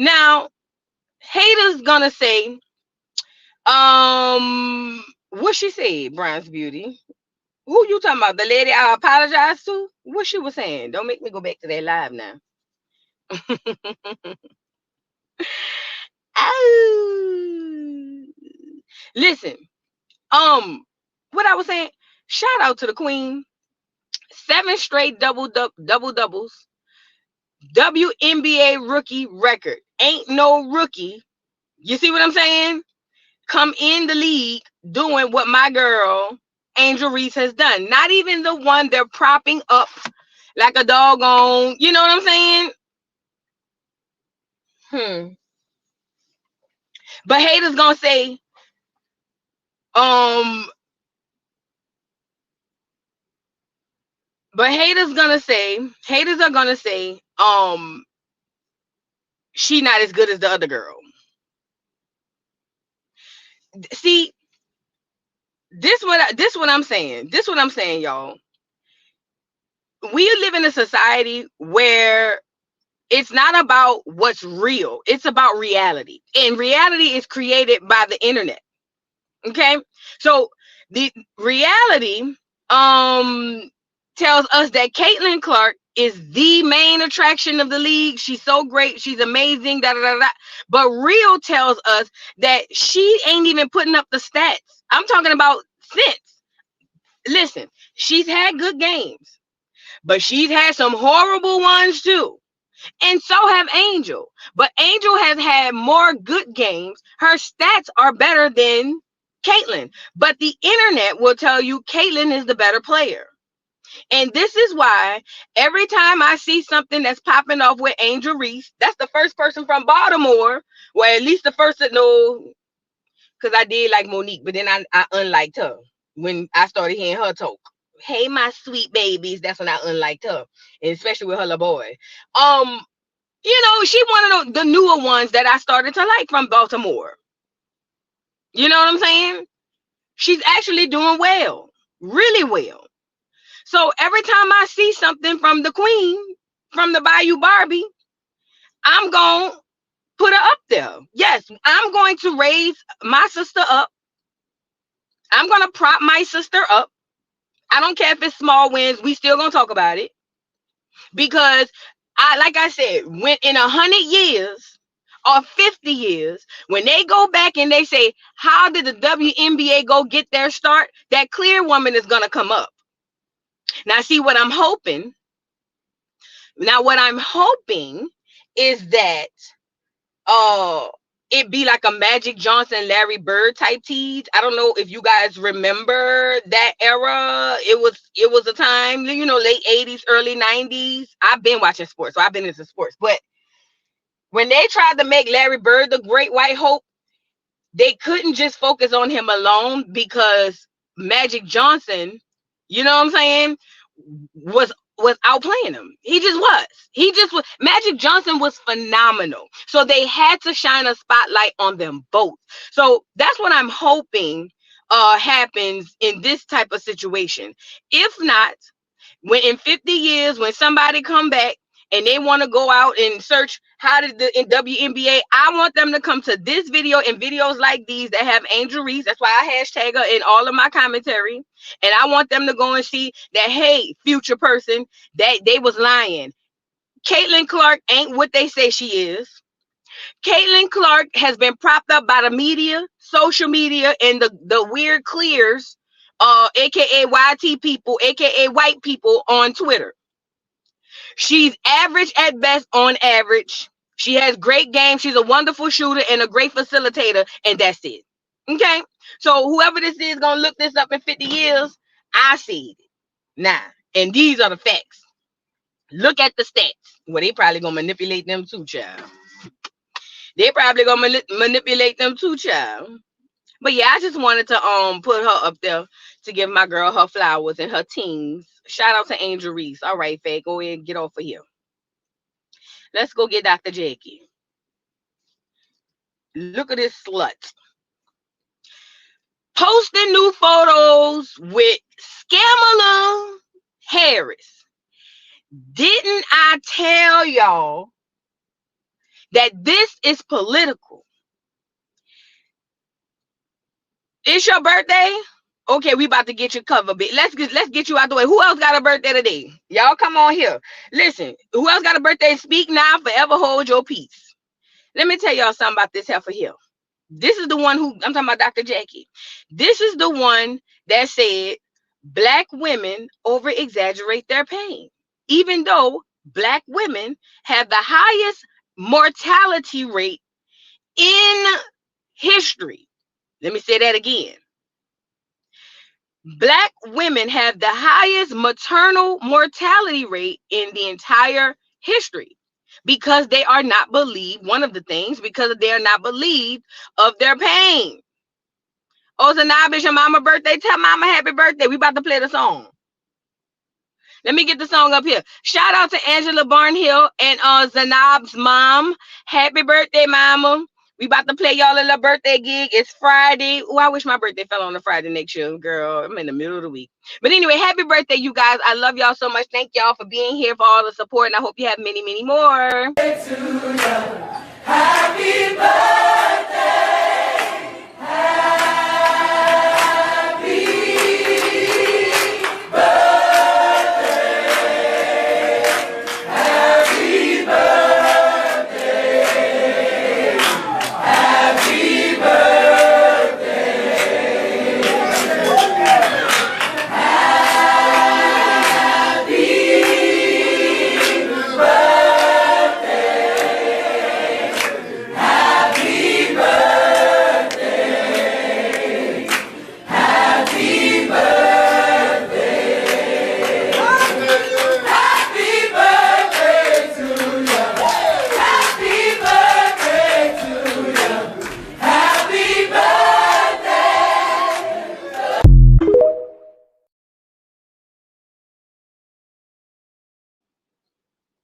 Now, haters gonna say, what she said, Brian's Beauty. Who you talking about? The lady I apologize to? What she was saying? Don't make me go back to that live now. Oh. Listen, what I was saying, shout out to the queen. 7 straight double doubles. WNBA rookie record. Ain't no rookie. You see what I'm saying? Come in the league doing what my girl Angel Reese has done. Not even the one they're propping up like a doggone, you know what I'm saying? But haters gonna say, haters are gonna say, she not as good as the other girl. See, this what I'm saying. This what I'm saying, y'all. We live in a society where it's not about what's real. It's about reality. And reality is created by the internet. Okay? So the reality tells us that Caitlin Clark is the main attraction of the league. She's so great. She's amazing. Da, da, da, da. But real tells us that she ain't even putting up the stats. I'm talking about since. Listen, she's had good games, but she's had some horrible ones too. And so have Angel. But Angel has had more good games. Her stats are better than Caitlin. But the internet will tell you Caitlin is the better player. And this is why every time I see something that's popping off with Angel Reese, that's the first person from Baltimore, well, at least the first that know, because I did like Monique, but then I unliked her when I started hearing her talk. Hey, my sweet babies. That's when I unliked her, and especially with her little boy. You know, she one of the newer ones that I started to like from Baltimore. You know what I'm saying? She's actually doing well, really well. So every time I see something from the queen, from the Bayou Barbie, I'm going to put her up there. Yes, I'm going to raise my sister up. I'm going to prop my sister up. I don't care if it's small wins. We still going to talk about it. Because, like I said, when in 100 years or 50 years, when they go back and they say, how did the WNBA go get their start? That clear woman is going to come up. Now, see what I'm hoping. Now, what I'm hoping is that it be like a Magic Johnson, Larry Bird type tease. I don't know if you guys remember that era. It was a time, you know, late 80s, early 90s. I've been watching sports, so I've been into sports. But when they tried to make Larry Bird the great white hope, they couldn't just focus on him alone because Magic Johnson, you know what I'm saying, was outplaying him. He just was. Magic Johnson was phenomenal. So they had to shine a spotlight on them both. So that's what I'm hoping happens in this type of situation. If not, when in 50 years, when somebody come back and they want to go out and search how did the WNBA, I want them to come to this video and videos like these that have Angel Reese. That's why I hashtag her in all of my commentary. And I want them to go and see that, hey, future person, that they was lying. Caitlin Clark ain't what they say she is. Caitlin Clark has been propped up by the media, social media, and the weird clears, aka YT people, aka white people on Twitter. She's average at best on average. She has great game. She's a wonderful shooter and a great facilitator, and that's it. Okay? So whoever this is going to look this up in 50 years, I see it. Nah. And these are the facts. Look at the stats. Well, they probably going to manipulate them too, child. They probably going to manipulate them too, child. But yeah, I just wanted to put her up there to give my girl her flowers and her teams. Shout out to Angel Reese. All right, Faye, go ahead and get off of here. Let's go get Dr. Jackie. Look at this slut. Posting new photos with Skamala Harris. Didn't I tell y'all that this is political. It's your birthday? Okay, we about to get you covered, bitch. Let's get you out the way. Who else got a birthday today? Y'all come on here. Listen, who else got a birthday? Speak now, forever hold your peace. Let me tell y'all something about this heifer here. This is the one who, I'm talking about Dr. Jackie. This is the one that said Black women over exaggerate their pain, even though Black women have the highest mortality rate in history. Let me say that again. Black women have the highest maternal mortality rate in the entire history because they are not believed. One of the things, because they are not believed of their pain. Oh, Zanab, it's your mama birthday. Tell mama happy birthday. We about to play the song. Let me get the song up here. Shout out to Angela Barnhill and Zanab's mom. Happy birthday, mama. We about to play y'all a little birthday gig. It's Friday. Oh, I wish my birthday fell on a Friday next year, girl. I'm in the middle of the week. But anyway, happy birthday, you guys. I love y'all so much. Thank y'all for being here, for all the support, and I hope you have many, many more. Happy birthday.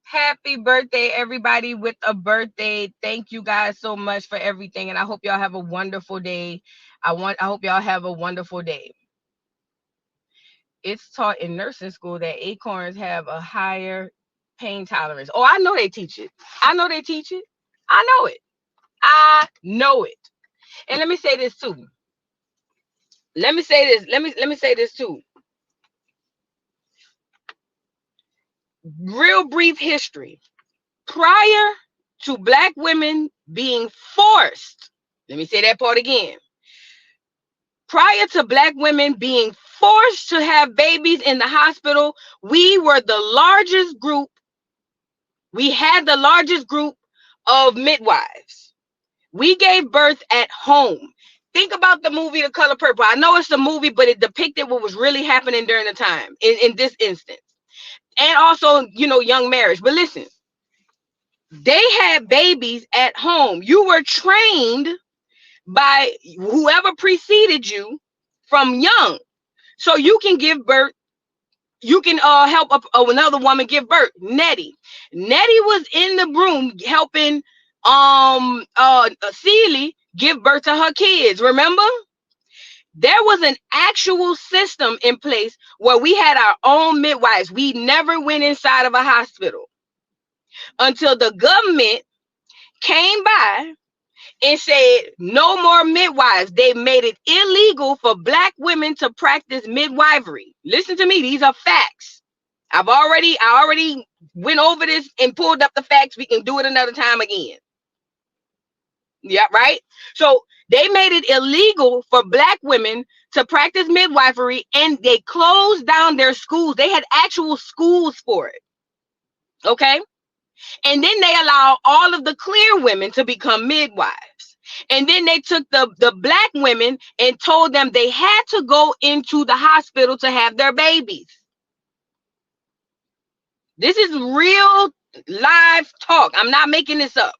Happy birthday, everybody with a birthday. Thank you guys so much for everything, and I hope y'all have a wonderful day. I hope y'all have a wonderful day. It's taught in nursing school that acorns have a higher pain tolerance. Oh, I know they teach it. I know they teach it. I know it. I know it. And let me say this too. Let me say this too. Real brief history. Prior to Black women being forced, let me say that part again. Prior to Black women being forced to have babies in the hospital, we were the largest group. We had the largest group of midwives. We gave birth at home. Think about the movie The Color Purple. I know it's a movie, but it depicted what was really happening during the time in this instance. And also, young marriage. But listen, they had babies at home. You were trained by whoever preceded you from young. So you can give birth. You can help another woman give birth. Nettie was in the room helping Celie give birth to her kids. Remember? There was an actual system in place where we had our own midwives. We never went inside of a hospital until the government came by and said no more midwives. They made it illegal for Black women to practice midwifery. Listen to me, these are facts. I already went over this and pulled up the facts. We can do it another time again. Yeah, right? So they made it illegal for Black women to practice midwifery, and they closed down their schools. They had actual schools for it. Okay? And then they allowed all of the clear women to become midwives. And then they took the Black women and told them they had to go into the hospital to have their babies. This is real live talk. I'm not making this up.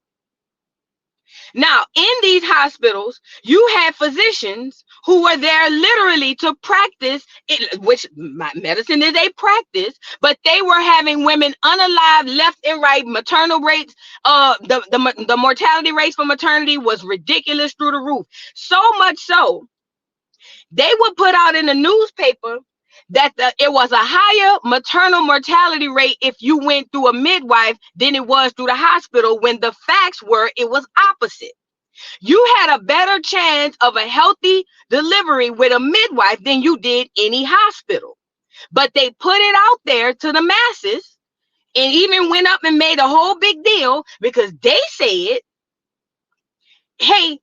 Now, in these hospitals, you had physicians who were there literally to practice it, which medicine is a practice, but they were having women unalived left and right. Maternal rates, the mortality rates for maternity was ridiculous through the roof. So much so, they would put out in the newspaper that it was a higher maternal mortality rate if you went through a midwife than it was through the hospital, when the facts were it was opposite. You had a better chance of a healthy delivery with a midwife than you did any hospital. But they put it out there to the masses and even went up and made a whole big deal because they said, hey,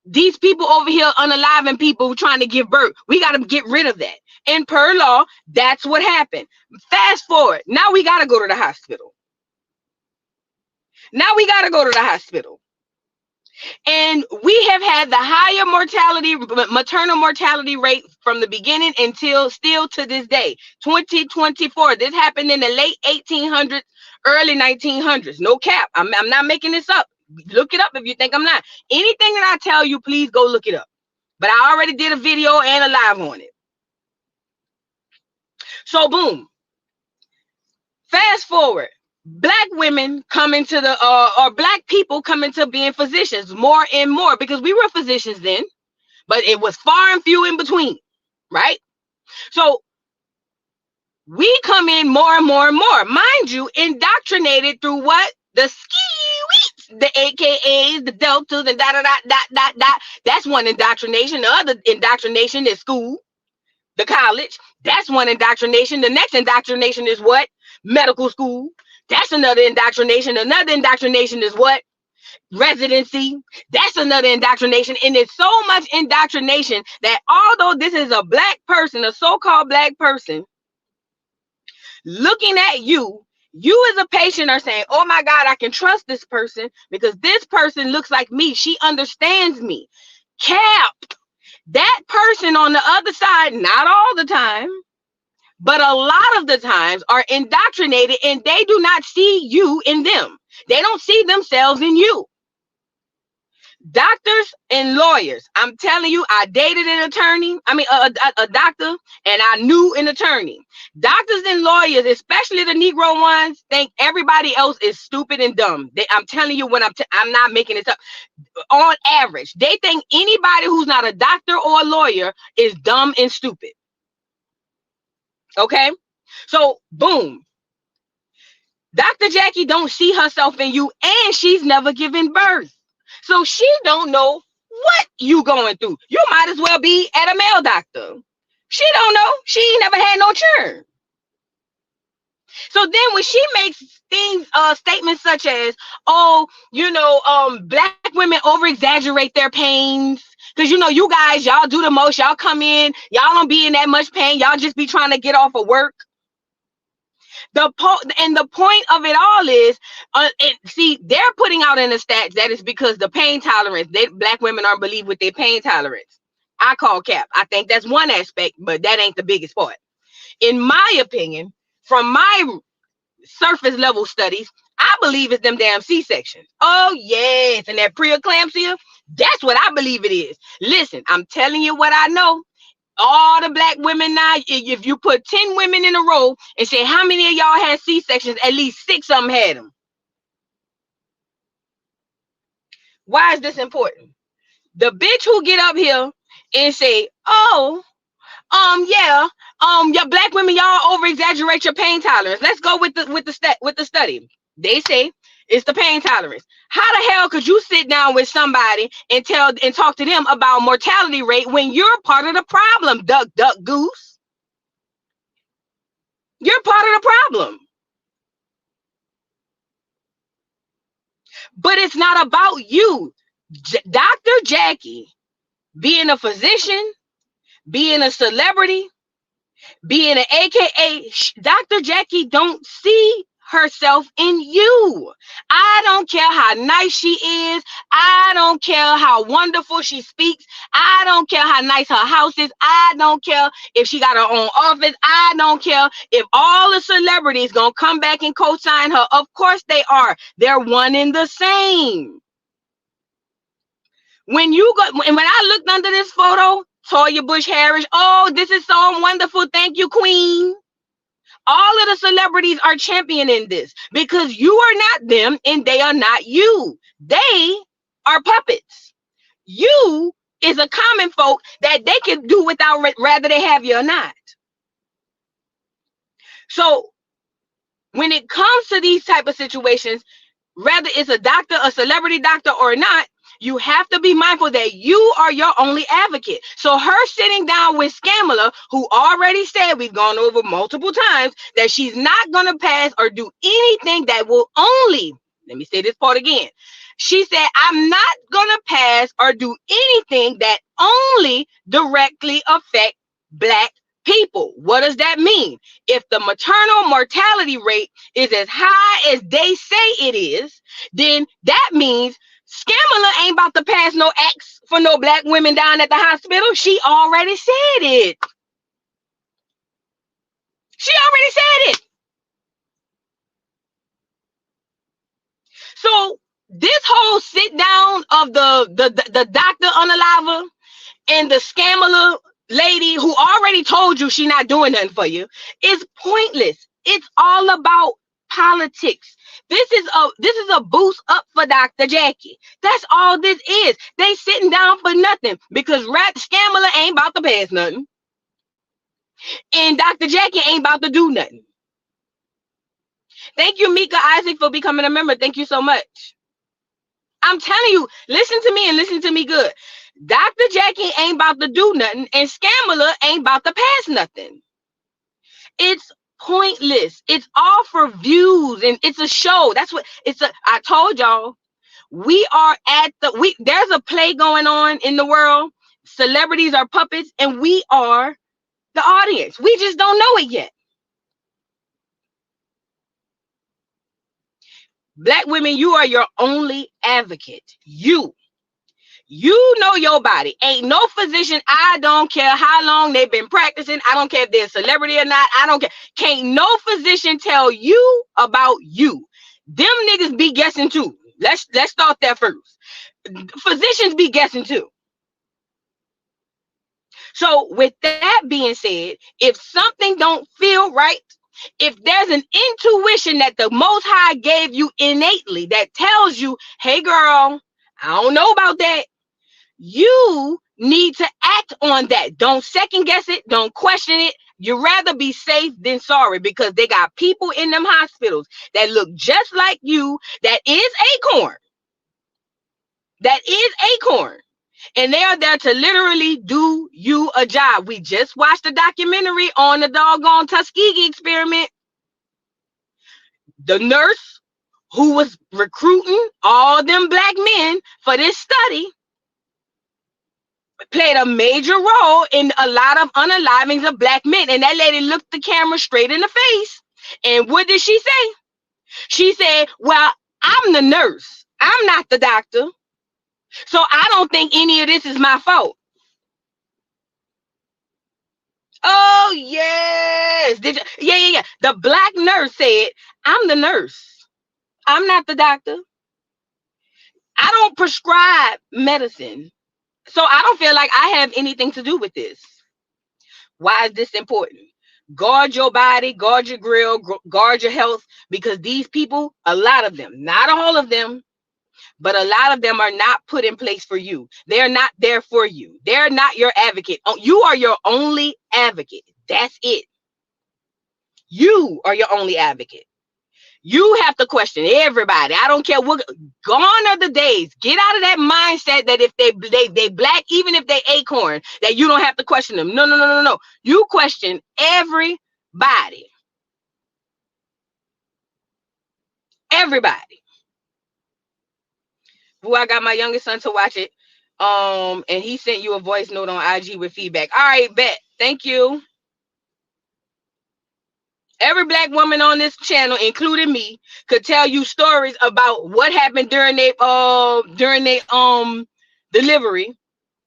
these people over here unaliving people trying to give birth. We got to get rid of that. And per law, that's what happened. Fast forward. Now we got to go to the hospital. And we have had the higher maternal mortality rate from the beginning until still to this day, 2024. This happened in the late 1800s, early 1900s. No cap. I'm not making this up. Look it up if you think I'm not. Anything that I tell you, please go look it up. But I already did a video and a live on it. So boom. Fast forward. Black women come into the or black people come into being physicians more and more, because we were physicians then, but it was far and few in between, right? So we come in more and more and more, mind you, indoctrinated through what? The ski, the AKAs, the deltas, and dot. That's one indoctrination. The other indoctrination is school, the college. That's one indoctrination. The next indoctrination is what? Medical school. That's another indoctrination. Another indoctrination is what? Residency. That's another indoctrination. And it's so much indoctrination that although this is a black person, a so-called black person, looking at you as a patient are saying, oh my God, I can trust this person because this person looks like me. She understands me. Cap. That person on the other side, not all the time, but a lot of the times are indoctrinated and they do not see you in them. They don't see themselves in you. Doctors and lawyers, I'm telling you, I dated an attorney, a doctor, and I knew an attorney. Doctors and lawyers, especially the Negro ones, think everybody else is stupid and dumb. I'm telling you, when I'm not making this up. On average, they think anybody who's not a doctor or a lawyer is dumb and stupid. Okay, so boom. Dr. Jackie don't see herself in you, and she's never given birth. So she don't know what you going through. You might as well be at a male doctor. She don't know. She ain't never had no churn. So then when she makes things, statements such as, oh, black women over exaggerate their pains. Because, you guys, y'all do the most. Y'all come in. Y'all don't be in that much pain. Y'all just be trying to get off of work. The point of it all is, they're putting out in the stats that is because the pain tolerance, black women aren't believed with their pain tolerance. I call cap. I think that's one aspect, but that ain't the biggest part. In my opinion, from my surface level studies, I believe it's them damn C-sections. Oh, yes. And that preeclampsia, that's what I believe it is. Listen, I'm telling you what I know. All the black women now, if you put 10 women in a row and say, how many of y'all had C-sections? At least 6 of them had them. Why is this important? The bitch who get up here and say, oh, your black women, y'all over exaggerate your pain tolerance. Let's go with the study. They say it's the pain tolerance. How the hell could you sit down with somebody and talk to them about mortality rate when you're part of the problem, duck, goose? You're part of the problem. But it's not about you. Dr. Jackie, being a physician, being a celebrity, being an AKA, Dr. Jackie don't see herself in you. I don't care how nice she is. I don't care how wonderful she speaks. I don't care how nice her house is. I don't care if she got her own office. I don't care if all the celebrities gonna come back and co-sign her. Of course they are. They're one and the same. When I looked under this photo, Toya Bush Harris, oh, this is so wonderful. Thank you, Queen. All of the celebrities are championing this because you are not them and they are not you. They are puppets. You is a common folk that they can do without, rather they have you or not. So when it comes to these type of situations, whether it's a doctor, a celebrity doctor or not, you have to be mindful that you are your only advocate. So her sitting down with Scamala, who already said, we've gone over multiple times, that she's not going to pass or do anything that will only, let me say this part again. She said, I'm not going to pass or do anything that only directly affect Black people. What does that mean? If the maternal mortality rate is as high as they say it is, then that means Scamala ain't about to pass no acts for no Black women down at the hospital. She already said it. She already said it. So this whole sit down of the Dr. Unaliva and the Scamala lady who already told you she not doing nothing for you is pointless. It's all about politics. This is a boost up for Dr. Jackie. That's all this is. They sitting down for nothing because Scamala ain't about to pass nothing. And Dr. Jackie ain't about to do nothing. Thank you, Mika Isaac, for becoming a member. Thank you so much. I'm telling you, listen to me and listen to me good. Dr. Jackie ain't about to do nothing, and Scamala ain't about to pass nothing. It's pointless. It's all for views, and it's a show. That's what it's a. I told y'all, we are at there's a play going on in the world. Celebrities are puppets, and we are the audience. We just don't know it yet. Black women, you are your only advocate. You know your body. Ain't no physician. I don't care how long they've been practicing. I don't care if they're a celebrity or not. I don't care. Can't no physician tell you about you. Them niggas be guessing too. Let's start there first. Physicians be guessing too. So with that being said, if something don't feel right, if there's an intuition that the Most High gave you innately that tells you, hey girl, I don't know about that, you need to act on that. Don't second guess it. Don't question it. You'd rather be safe than sorry, because they got people in them hospitals that look just like you, that is Acorn. That is Acorn. And they are there to literally do you a job. We just watched a documentary on the doggone Tuskegee experiment. The nurse who was recruiting all them Black men for this study played a major role in a lot of unalivings of Black men. And that lady looked the camera straight in the face. And what did she say? She said, well, I'm the nurse. I'm not the doctor. So I don't think any of this is my fault. Oh, yes. Yeah. The Black nurse said, I'm the nurse. I'm not the doctor. I don't prescribe medicine. So I don't feel like I have anything to do with this. Why is this important? Guard your body, guard your grill, guard your health, because these people, a lot of them, not all of them, but a lot of them are not put in place for you. They're not there for you. They're not your advocate. You are your only advocate. That's it. You are your only advocate. You have to question everybody. I don't care what. Gone are the days. Get out of that mindset that if they Black, even if they Acorn, that you don't have to question them. No. You question everybody. Everybody. Who I got my youngest son to watch it. And he sent you a voice note on IG with feedback. All right, bet. Thank you. Every Black woman on this channel, including me, could tell you stories about what happened during their delivery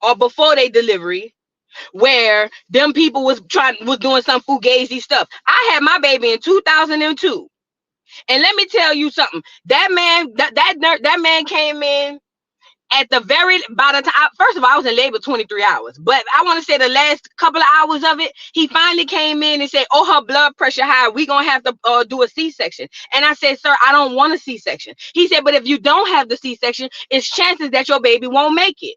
or before they delivery, where them people was doing some fugazi stuff. I had my baby in 2002, and let me tell you something. That man came in at the by the time, first of all, I was in labor 23 hours, but I want to say the last couple of hours of it, he finally came in and said, oh, her blood pressure high. We're going to have to do a C-section. And I said, sir, I don't want a C-section. He said, but if you don't have the C-section, it's chances that your baby won't make it.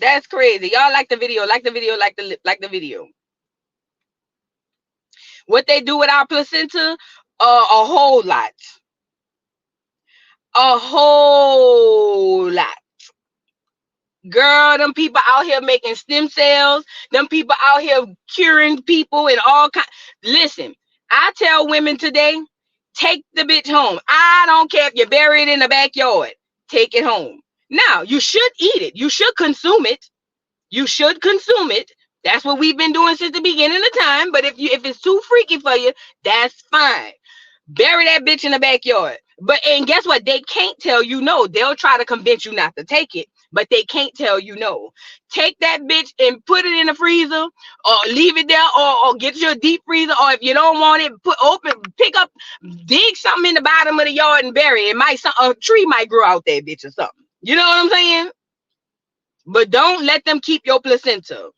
That's crazy. Y'all like the video, like the video, like the video. What they do with our placenta, a whole lot. A whole lot. Girl, them people out here making stem cells, them people out here curing people and all kind. Listen, I tell women today, take the bitch home. I don't care if you bury it in the backyard. Take it home. Now, you should eat it. You should consume it. You should consume it. That's what we've been doing since the beginning of time. But if it's too freaky for you, that's fine. Bury that bitch in the backyard. And guess what? They can't tell you no. They'll try to convince you not to take it, but they can't tell you no. Take that bitch and put it in the freezer, or leave it there, or get your deep freezer, or if you don't want it, pick up, dig something in the bottom of the yard and bury it. A tree might grow out there, bitch, or something. You know what I'm saying? But don't let them keep your placenta.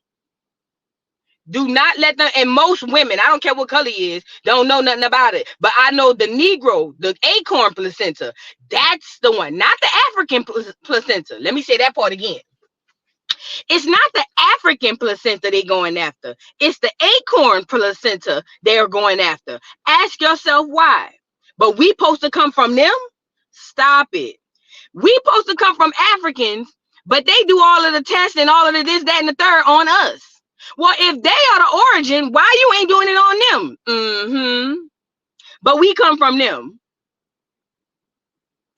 Do not let them. And most women, I don't care what color he is, don't know nothing about it. But I know the Negro, the acorn placenta, that's the one, not the African placenta. Let me say that part again. It's not the African placenta they're going after. It's the acorn placenta they're going after. Ask yourself why. But we supposed to come from them? Stop it. We supposed to come from Africans, but they do all of the tests and all of the this, that, and the third on us. Well, if they are the origin, why you ain't doing it on them? But we come from them.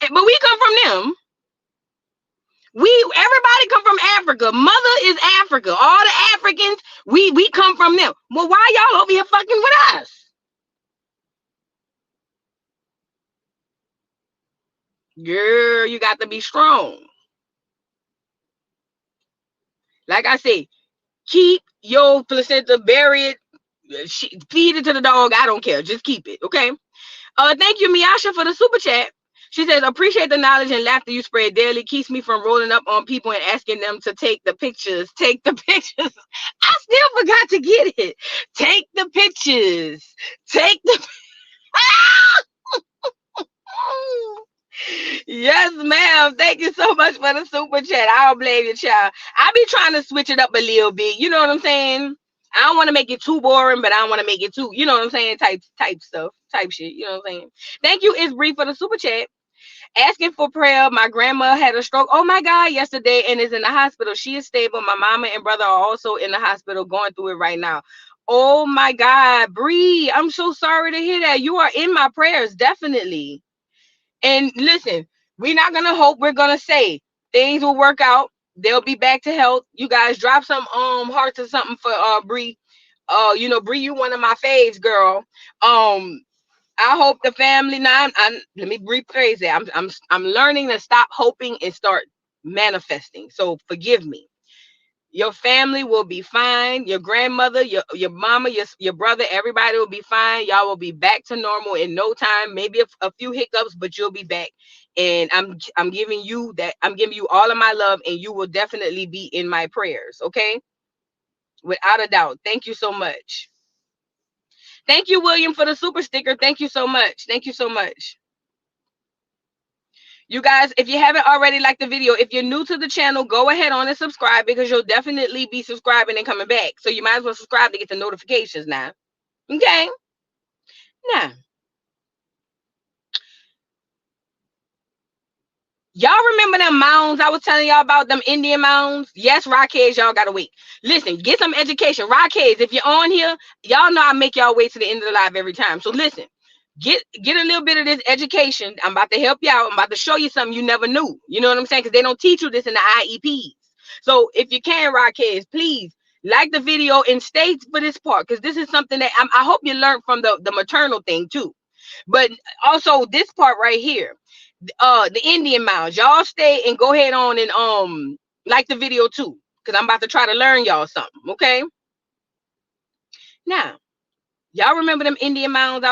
Everybody come from Africa. Mother is Africa. All the Africans, we come from them. Well, why y'all over here fucking with us? Girl, you got to be strong. Like I say, keep your placenta, bury it, feed it to the dog. I don't care. Just keep it, okay? Thank you, Miasha, for the super chat. She says, appreciate the knowledge and laughter you spread daily. Keeps me from rolling up on people and asking them to take the pictures. Take the pictures. I still forgot to get it. Take the pictures. Take the... Yes, ma'am. Thank you so much for the super chat. I don't blame you, child. I be trying to switch it up a little bit. You know what I'm saying? I don't want to make it too boring, but I don't want to make it too, you know what I'm saying? Type stuff, type shit. You know what I'm saying? Thank you, It's Bree, for the super chat. Asking for prayer. My grandma had a stroke. Oh my God, yesterday, and is in the hospital. She is stable. My mama and brother are also in the hospital going through it right now. Oh my God, Bree, I'm so sorry to hear that. You are in my prayers, definitely. And listen, we're not gonna hope, we're gonna say things will work out. They'll be back to health. You guys drop some hearts or something for Bree. You know, Bree, you one of my faves, girl. I hope the family now. Let me rephrase that. I'm learning to stop hoping and start manifesting. So forgive me. Your family will be fine. Your grandmother, your mama, your brother, everybody will be fine. Y'all will be back to normal in no time. Maybe a few hiccups, but you'll be back. And I'm giving you that. I'm giving you all of my love, and you will definitely be in my prayers. Okay, without a doubt. Thank you so much. Thank you, William, for the super sticker. Thank you so much. Thank you so much. You guys, if you haven't already liked the video, if you're new to the channel, go ahead on and subscribe, because you'll definitely be subscribing and coming back. So you might as well subscribe to get the notifications now. Okay? Now, y'all remember them mounds I was telling y'all about, them Indian mounds? Yes, Rockheads, y'all gotta wait. Listen, get some education. Rockheads, if you're on here, y'all know I make y'all wait to the end of the live every time. So listen. Get a little bit of this education. I'm about to help you out. I'm about to show you something you never knew. You know what I'm saying? Because they don't teach you this in the IEPs. So if you can, Rockheads, please like the video and stay for this part, because this is something that I hope you learned from the maternal thing too. But also this part right here, the Indian mounds. Y'all stay and go ahead on and like the video too, because I'm about to try to learn y'all something. Okay. Now, y'all remember them Indian mounds?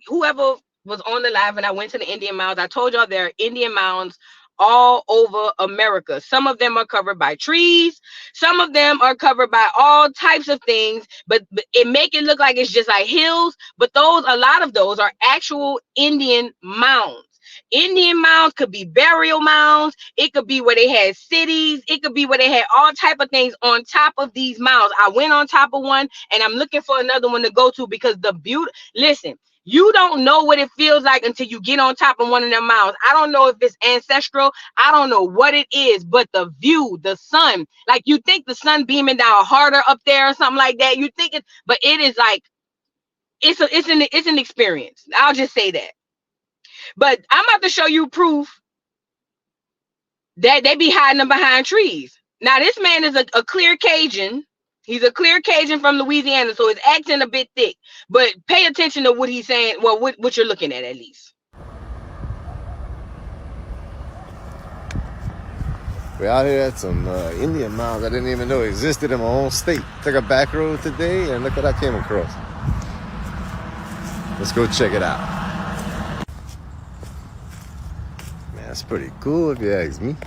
Whoever was on the live and I went to the Indian mounds, I told y'all there are Indian mounds all over America. Some of them are covered by trees. Some of them are covered by all types of things, but it make it look like it's just like hills. But a lot of those are actual Indian mounds. Indian mounds could be burial mounds. It could be where they had cities. It could be where they had all type of things on top of these mounds. I went on top of one, and I'm looking for another one to go to because the beauty. Listen, you don't know what it feels like until you get on top of one of them mounds. I don't know if it's ancestral. I don't know what it is, but the view, the sun, like you think the sun beaming down harder up there or something like that. You think it, but it is like it's an experience. I'll just say that. But I'm about to show you proof that they be hiding them behind trees. Now, this man is a clear Cajun. He's a clear Cajun from Louisiana, so his accent a bit thick. But pay attention to what he's saying. Well, what you're looking at least. We're out here at some Indian mounds I didn't even know existed in my own state. Took a back road today, and look what I came across. Let's go check it out. Man, that's pretty cool if you ask me.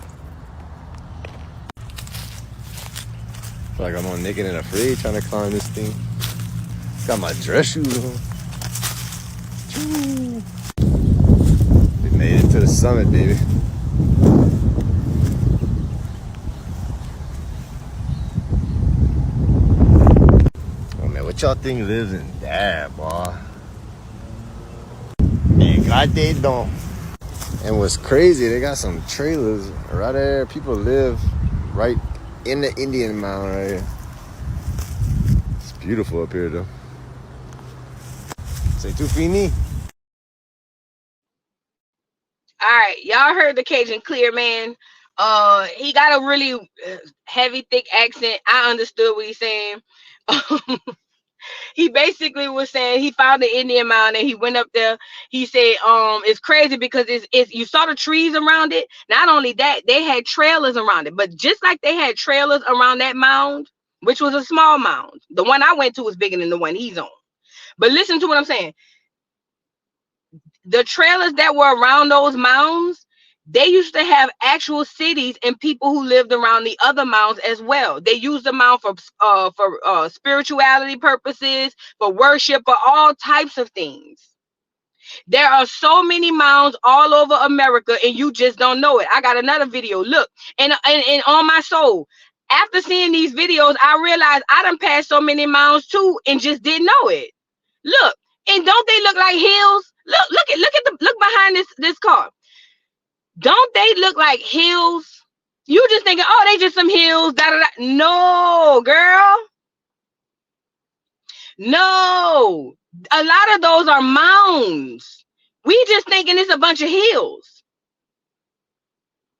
Feel like I'm on Naked and Afraid trying to climb this thing. Got my dress shoes on. We made it to the summit, baby. Oh man, what y'all think lives in there, boy? Man, God they don't. And what's crazy, they got some trailers right there. People live right in the Indian mound right here. It's beautiful up here though. C'est tout fini. All right, y'all heard the Cajun clear, man. He got a really heavy, thick accent. I understood what he's saying. He basically was saying he found the Indian mound and he went up there. He said, it's crazy because it's you saw the trees around it. Not only that, they had trailers around it, but just like they had trailers around that mound, which was a small mound. The one I went to was bigger than the one he's on. But listen to what I'm saying. The trailers that were around those mounds, they used to have actual cities and people who lived around the other mounds as well. They used the mound for spirituality purposes, for worship, for all types of things. There are so many mounds all over America, and you just don't know it. I got another video. Look, and on my soul, after seeing these videos, I realized I done passed so many mounds too, and just didn't know it. Look, and don't they look like hills? Look behind this car. Don't they look like hills? You just thinking, oh, they just some hills. Da, da, da. No, girl. No. A lot of those are mounds. We just thinking it's a bunch of hills.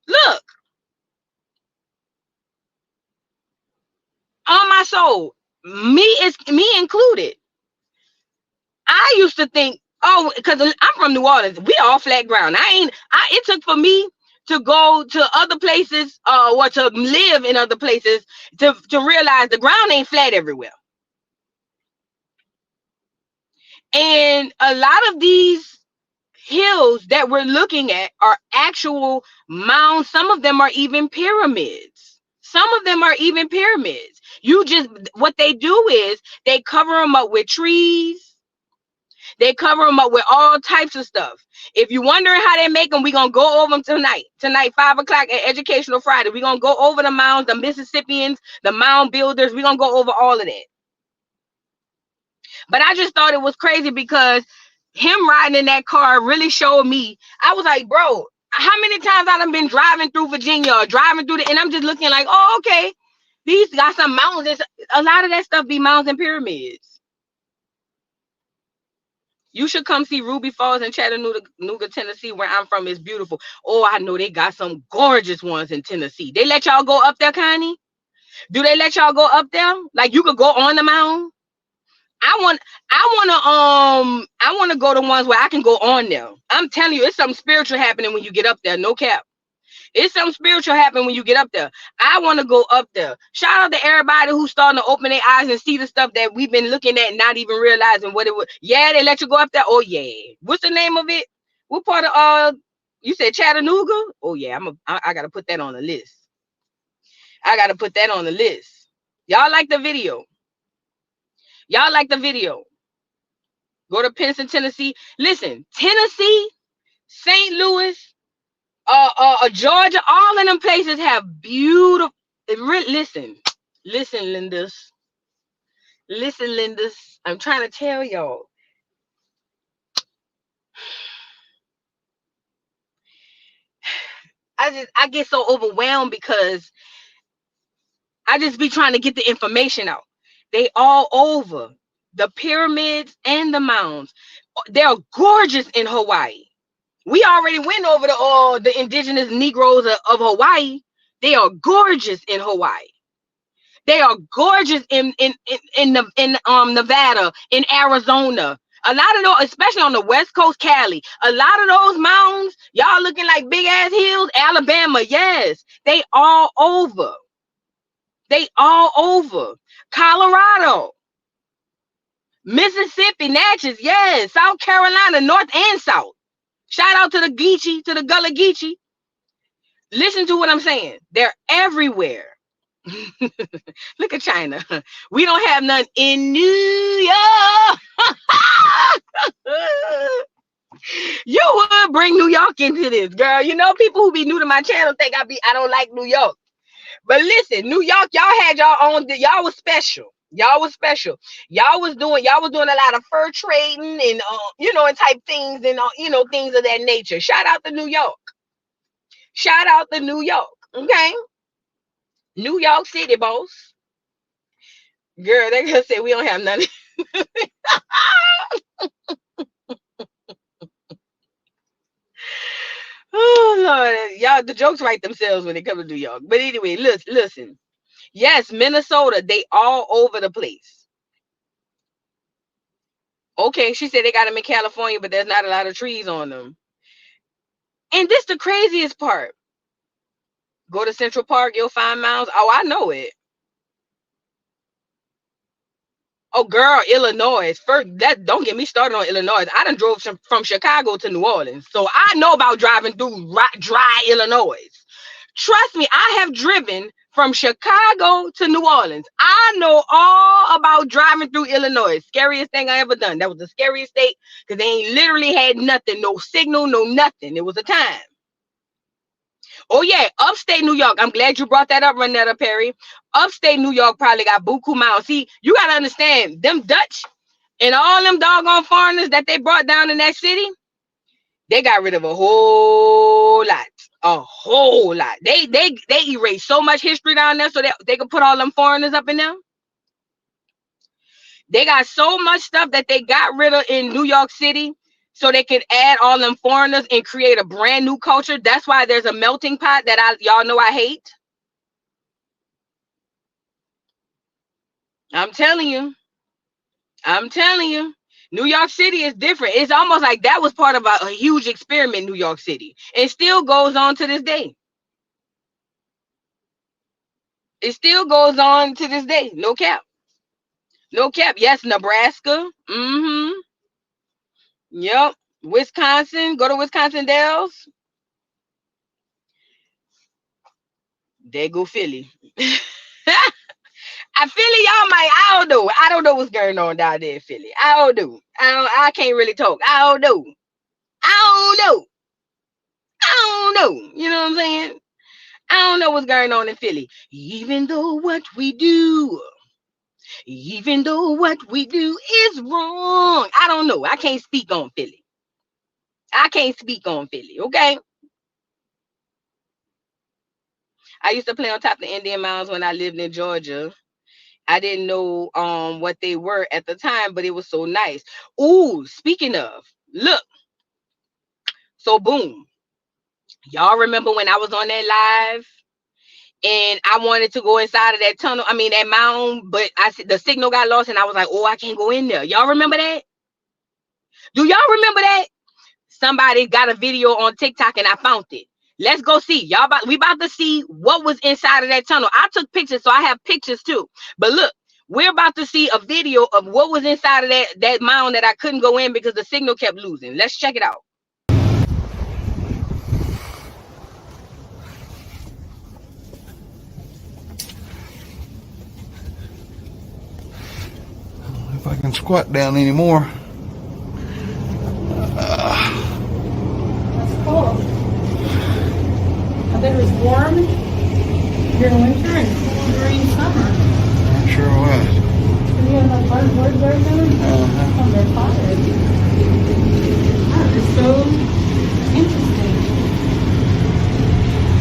Look. On my soul. Me included. I used to think, oh, because I'm from New Orleans. We all flat ground. It took for me to go to other places or to live in other places to realize the ground ain't flat everywhere. And a lot of these hills that we're looking at are actual mounds. Some of them are even pyramids. What they do is they cover them up with trees. They cover them up with all types of stuff. If you're wondering how they make them, we're going to go over them tonight. Tonight, 5 o'clock at Educational Friday. We're going to go over the mounds, the Mississippians, the mound builders. We're going to go over all of that. But I just thought it was crazy because him riding in that car really showed me. I was like, bro, how many times I've been driving through Virginia or driving through and I'm just looking like, oh, okay. These got some mountains. A lot of that stuff be mounds and pyramids. You should come see Ruby Falls in Chattanooga, Tennessee, where I'm from. It's beautiful. Oh, I know they got some gorgeous ones in Tennessee. They let y'all go up there, Connie? Do they let y'all go up there? Like you could go on the mountain? I want to go to ones where I can go on there. I'm telling you, it's something spiritual happening when you get up there. No cap. It's something spiritual happening when you get up there. I want to go up there. Shout out to everybody who's starting to open their eyes and see the stuff that we've been looking at, not even realizing what it was. Yeah, they let you go up there. Oh yeah. What's the name of it? What part of you said Chattanooga? Oh yeah, I gotta put that on the list. Y'all like the video? Go to Pinson, Tennessee. Listen, Tennessee St. Louis, Georgia, all of them places have beautiful. Listen, Lindas. Listen, Lindas. I'm trying to tell y'all. I get so overwhelmed because I just be trying to get the information out. They all over the pyramids and the mounds. They're gorgeous in Hawaii. We already went over the indigenous Negroes of Hawaii. They are gorgeous in Hawaii. They are gorgeous in Nevada, in Arizona. A lot of those, especially on the West Coast, Cali, a lot of those mountains, y'all looking like big ass hills. Alabama, yes, they all over. They all over. Colorado, Mississippi, Natchez, yes, South Carolina, North and South. Shout out to the Geechee, to the Gullah Geechee. Listen to what I'm saying. They're everywhere. Look at China. We don't have none in New York. You would bring New York into this, girl. You know, people who be new to my channel think I don't like New York. But listen, New York, y'all had y'all own. Y'all was special. Y'all was special. Y'all was doing a lot of fur trading and and type things and things of that nature. Shout out to New York. Shout out to New York. Okay. New York City, boss. Girl, they gonna say we don't have nothing. Oh Lord, y'all, the jokes write themselves when it comes to New York. But anyway, listen. Yes, Minnesota, they all over the place. Okay, she said they got them in California, but there's not a lot of trees on them. And this the craziest part. Go to Central Park, you'll find Mounds. Oh, I know it. Oh, girl, Illinois. Don't get me started on Illinois. I done drove from Chicago to New Orleans, so I know about driving through dry Illinois. Trust me, I have driven from Chicago to New Orleans. I know all about driving through Illinois. Scariest thing I ever done. That was the scariest state because they ain't literally had nothing, no signal, no nothing. It was a time. Oh yeah, upstate New York. I'm glad you brought that up, Renetta Perry. Upstate New York probably got buku mounds. See, you gotta understand, them Dutch and all them doggone foreigners that they brought down in that city, they got rid of a whole lot. A whole lot. They erased so much history down there so that they could put all them foreigners up in there. They got so much stuff that they got rid of in New York City so they could add all them foreigners and create a brand new culture. That's why there's a melting pot that y'all know I hate. I'm telling you. New York City is different. It's almost like that was part of a huge experiment, New York City. It still goes on to this day. It still goes on to this day. No cap. No cap. Yes, Nebraska. Mm-hmm. Yep. Wisconsin. Go to Wisconsin Dells. There go Philly. I Philly, y'all might. I don't know what's going on down there in Philly. I can't really talk. I don't know. You know what I'm saying? I don't know what's going on in Philly. Even though what we do is wrong. I don't know. I can't speak on Philly. Okay? I used to play on top of the Indian Mounds when I lived in Georgia. I didn't know what they were at the time, but it was so nice. Ooh, speaking of, look. So boom. Y'all remember when I was on that live and I wanted to go inside of that tunnel, that mound, but the signal got lost and I was like, oh, I can't go in there. Y'all remember that? Do y'all remember that? Somebody got a video on TikTok and I found it. Let's go see. We about to see what was inside of that tunnel. I took pictures, so I have pictures too. But look, we're about to see a video of what was inside of that mound that I couldn't go in because the signal kept losing. Let's check it out. If I can squat down anymore. warm during winter and cool during summer. Sure was. You have enough buzzwords there, Kevin? Oh, they're fired. That is so interesting.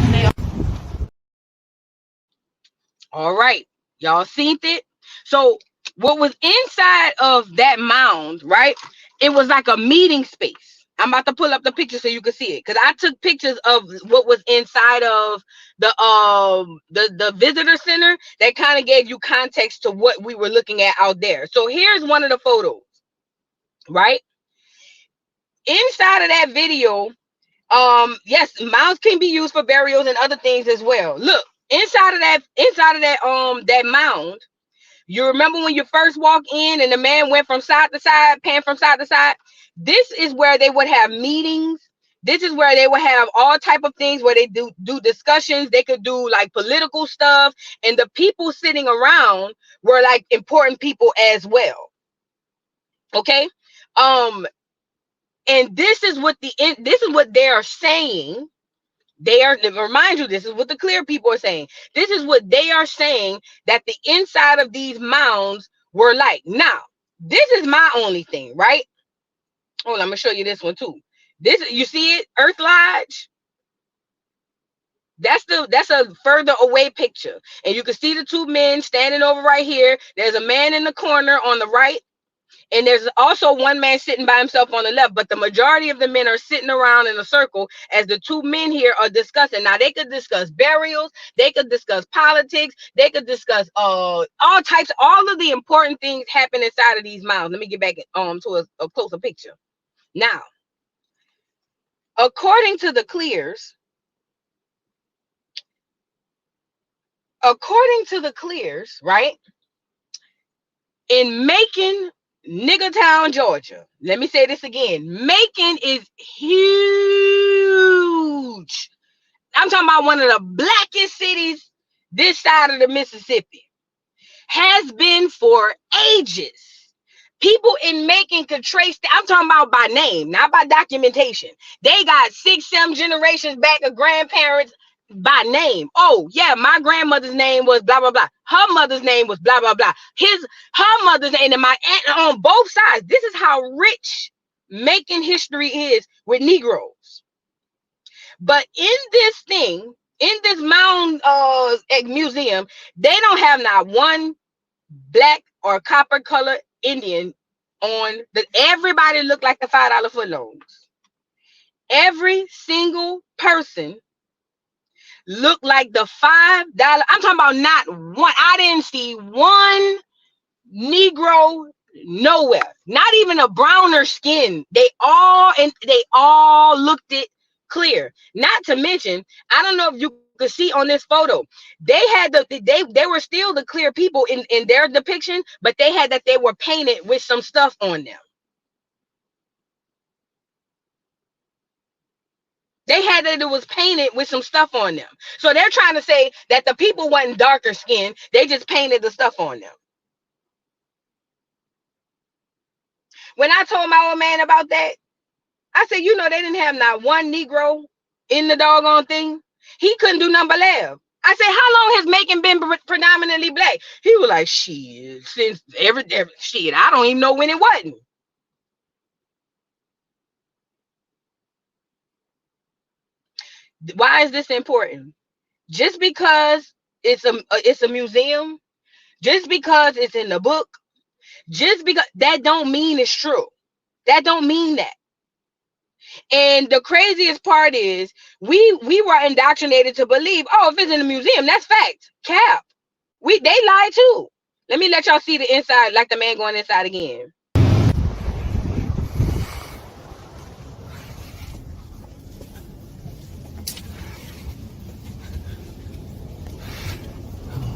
And they All right, y'all seen it? So what was inside of that mound, right? It was like a meeting space. I'm about to pull up the picture so you can see it, because I took pictures of what was inside of the visitor center that kind of gave you context to what we were looking at out there. So here's one of the photos, right? Inside of that video, yes, mounds can be used for burials and other things as well. Look, inside of that mound, you remember when you first walk in and the man went from side to side, panned from side to side? This is where they would have meetings. This is where they would have all type of things where they do discussions. They could do like political stuff, and the people sitting around were like important people as well. Okay, and this is what they are saying. They are, to remind you, this is what the clear people are saying. This is what they are saying that the inside of these mounds were like. Now, this is my only thing, right? Hold on, I'm gonna show you this one too. This, you see it, Earth Lodge. That's a further away picture, and you can see the two men standing over right here. There's a man in the corner on the right, and there's also one man sitting by himself on the left, but the majority of the men are sitting around in a circle as the two men here are discussing. Now, they could discuss burials, they could discuss politics, they could discuss all of the important things happen inside of these mounds. Let me get back to a closer picture. Now, according to the clears, right, in Macon, Niggertown, Georgia. Let me say this again. Macon is huge. I'm talking about one of the blackest cities this side of the Mississippi. Has been for ages. People in Macon could trace, I'm talking about by name, not by documentation. They got 6-7 generations back of grandparents by name. Oh, yeah, my grandmother's name was blah, blah, blah. Her mother's name was blah, blah, blah. Her mother's name, and my aunt on both sides. This is how rich Macon history is with Negroes. But in this mound museum, they don't have not one black or copper colored Indian on everybody looked like the $5 footlongs. Every single person looked like the $5. I'm talking about not one. I didn't see one Negro nowhere. Not even a browner skin. They all looked it clear. Not to mention, I don't know if you could see on this photo, they were still the clear people in their depiction, but they were painted with some stuff on them. They had that it was painted with some stuff on them. So they're trying to say that the people wasn't darker skin, they just painted the stuff on them. When I told my old man about that, I said, they didn't have not one Negro in the doggone thing. He couldn't do nothing but laugh. I said, how long has Macon been predominantly black? He was like, shit, since every shit, I don't even know when it wasn't. Why is this important? Just because it's a museum, just because it's in the book, just because that don't mean it's true. That don't mean that. And the craziest part is we were indoctrinated to believe, oh, if it's in a museum, that's fact. Cap. They lie too. Let me let y'all see the inside, like the man going inside again.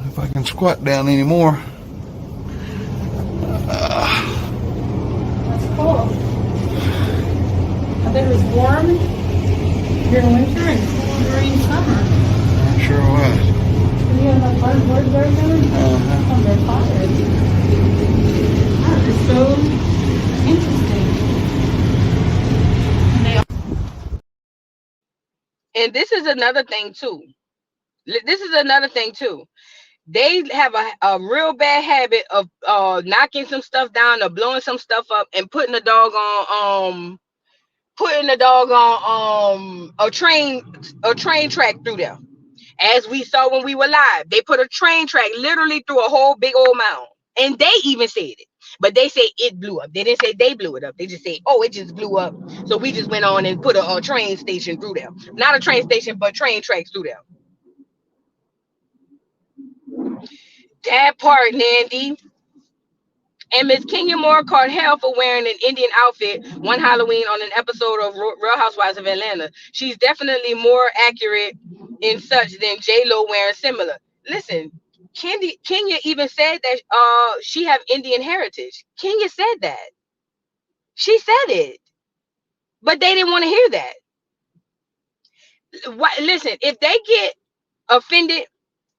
If I can squat down anymore. That's cool. I bet it was warm during winter and cool during summer. Sure was. You have enough buzzwords there, Kevin? Oh, they're fired. That is so interesting. And this is another thing too. This is another thing too. They have a real bad habit of knocking some stuff down or blowing some stuff up and putting the dog on a train track through there. As we saw when we were live, they put a train track literally through a whole big old mound. And they even said it. But they say it blew up. They didn't say they blew it up. They just say, oh, it just blew up. So we just went on and put a train station through there. Not a train station, but train tracks through there. That part, Nandy. And Miss Kenya Moore caught hell for wearing an Indian outfit one Halloween on an episode of Real Housewives of Atlanta. She's definitely more accurate in such than J-Lo wearing similar. Listen, Kenya even said that she have Indian heritage. Kenya said that. She said it. But they didn't want to hear that. Listen, if they get offended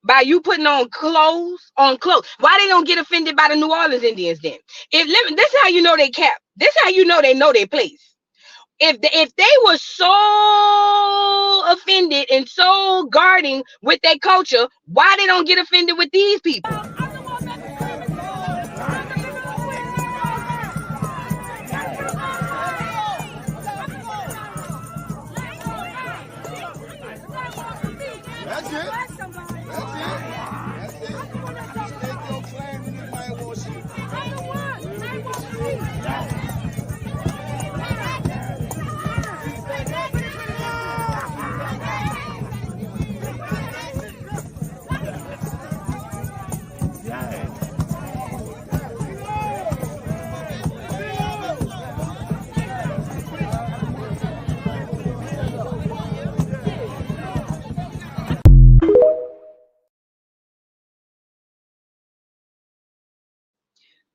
by you putting on clothes, why they don't get offended by the New Orleans Indians then? This is how you know they cap. This is how you know their place. If they were so offended and so guarding with their culture, why they don't get offended with these people? That's it.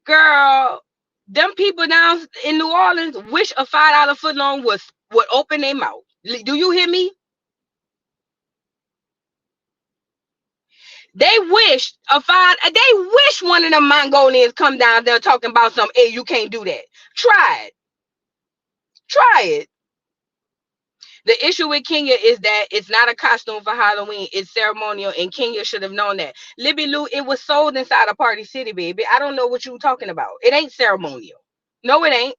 Girl, them people down in New Orleans wish a $5 footlong would open their mouth. Do you hear me? They wish one of them Mongolians come down there talking about something. Hey, you can't do that. Try it. The issue with Kenya is that it's not a costume for Halloween. It's ceremonial, and Kenya should have known that. Libby Lou, it was sold inside a Party City, baby. I don't know what you talking about. It ain't ceremonial. No, it ain't.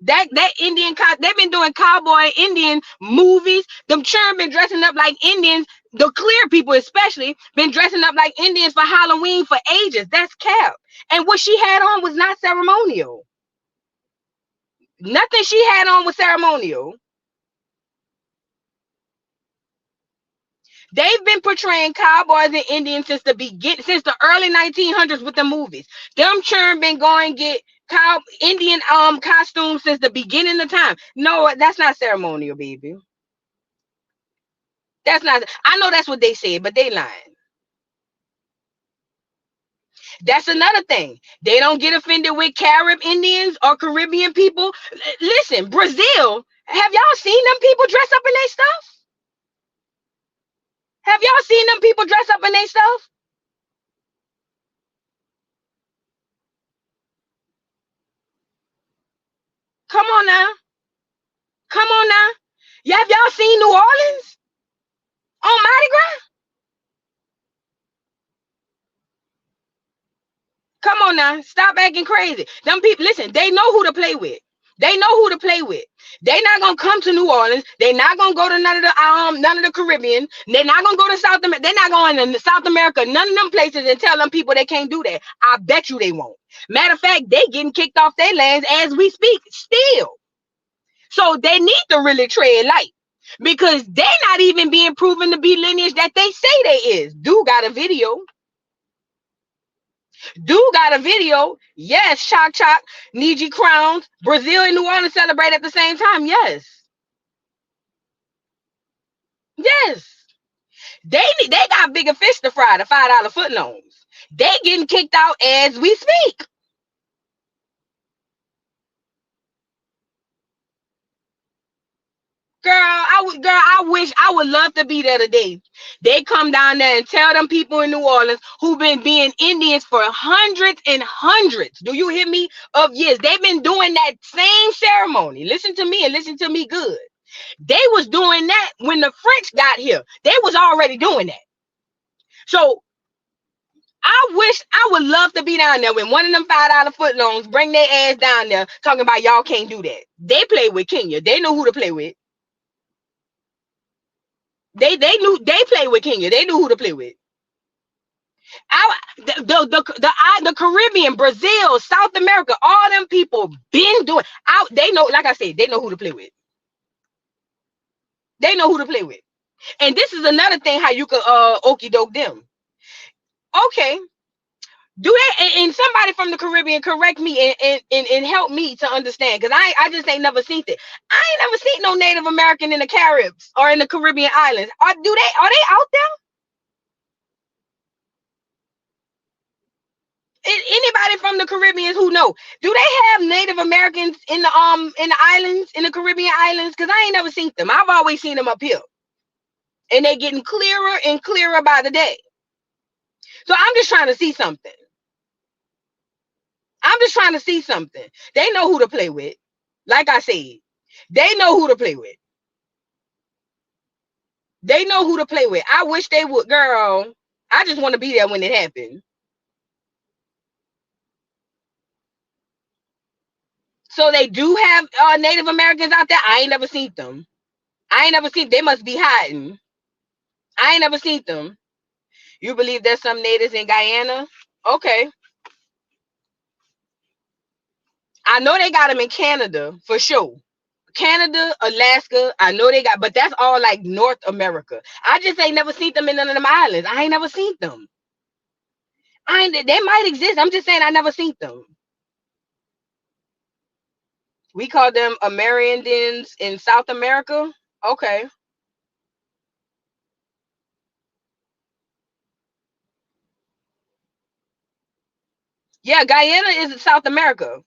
That Indian, they've been doing cowboy Indian movies. Them children been dressing up like Indians. The clear people especially been dressing up like Indians for Halloween for ages. That's cap. And what she had on was not ceremonial. Nothing she had on was ceremonial. They've been portraying cowboys and Indians since the early 1900s with the movies. Them children been going get Indian costumes since the beginning of time. No, that's not ceremonial, baby. That's not. I know that's what they said, but they lying. That's another thing. They don't get offended with Carib Indians or Caribbean people. Listen, Brazil. Have y'all seen them people dress up in their stuff? Have y'all seen them people dress up in their stuff? Come on now. Yeah, have y'all seen New Orleans on Mardi Gras? Come on now. Stop acting crazy. Them people, listen, they know who to play with. They not gonna come to New Orleans. They're not gonna go to none of the Caribbean. They're not gonna go to South America. They're not going to South America, none of them places, and tell them people they can't do that. I bet you they won't. Matter of fact, they getting kicked off their lands as we speak still. So they need to really tread light, because they're not even being proven to be lineage that they say they is. Do got a video. Yes, Shock, Niji Crowns, Brazil and New Orleans celebrate at the same time. Yes. They got bigger fish to fry, the $5 footlongs. They getting kicked out as we speak. Girl, I would love to be there today. They come down there and tell them people in New Orleans who've been being Indians for hundreds and hundreds. Do you hear me? Of years. They've been doing that same ceremony. Listen to me and listen to me good. They was doing that when the French got here. They was already doing that. So I would love to be down there when one of them $5 footlongs bring their ass down there talking about y'all can't do that. They play with Kenya. They know who to play with. They play with Kenya. They knew who to play with. The Caribbean, Brazil, South America, all them people been doing out. They know, like I said, they know who to play with. They know who to play with. And this is another thing how you could okey doke them. Okay. Do that, and somebody from the Caribbean correct me and help me to understand, because I just ain't never seen it. I ain't never seen no Native American in the Caribs or in the Caribbean islands. Are they out there? Anybody from the Caribbean who know? Do they have Native Americans in the islands, in the Caribbean islands? Because I ain't never seen them. I've always seen them up here, and they're getting clearer and clearer by the day. So I'm just trying to see something. I'm just trying to see something. They know who to play with. Like I said, they know who to play with. They know who to play with. I wish they would, girl. I just want to be there when it happened. So they do have Native Americans out there. I ain't never seen them. They must be hiding. I ain't never seen them. You believe there's some natives in Guyana? Okay. I know they got them in Canada for sure. Canada, Alaska, I know they got, but that's all like North America. I just ain't never seen them in none of them islands. I ain't never seen them. They might exist. I'm just saying I never seen them. We call them Amerindians in South America. Okay. Yeah, Guyana is South America.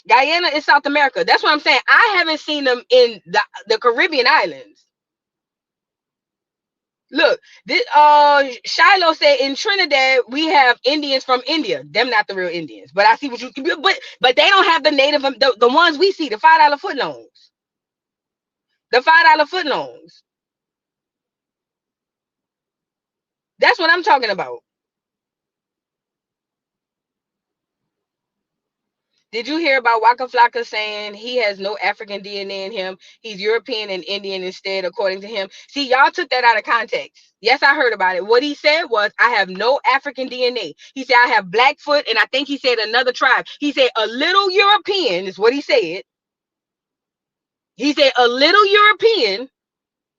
Guyana is South America. That's what I'm saying. I haven't seen them in the Caribbean islands. Look, this Shiloh said in Trinidad we have Indians from India. Them not the real Indians, but I see what you can do. But they don't have the native, the ones we see, the $5 footlongs. The $5 footlongs. That's what I'm talking about. Did you hear about Waka Flocka saying he has no African DNA in him? He's European and Indian instead, according to him. See, y'all took that out of context. Yes, I heard about it. What he said was, I have no African DNA. He said, I have Blackfoot, and I think he said another tribe. He said, a little European is what he said. He said, a little European.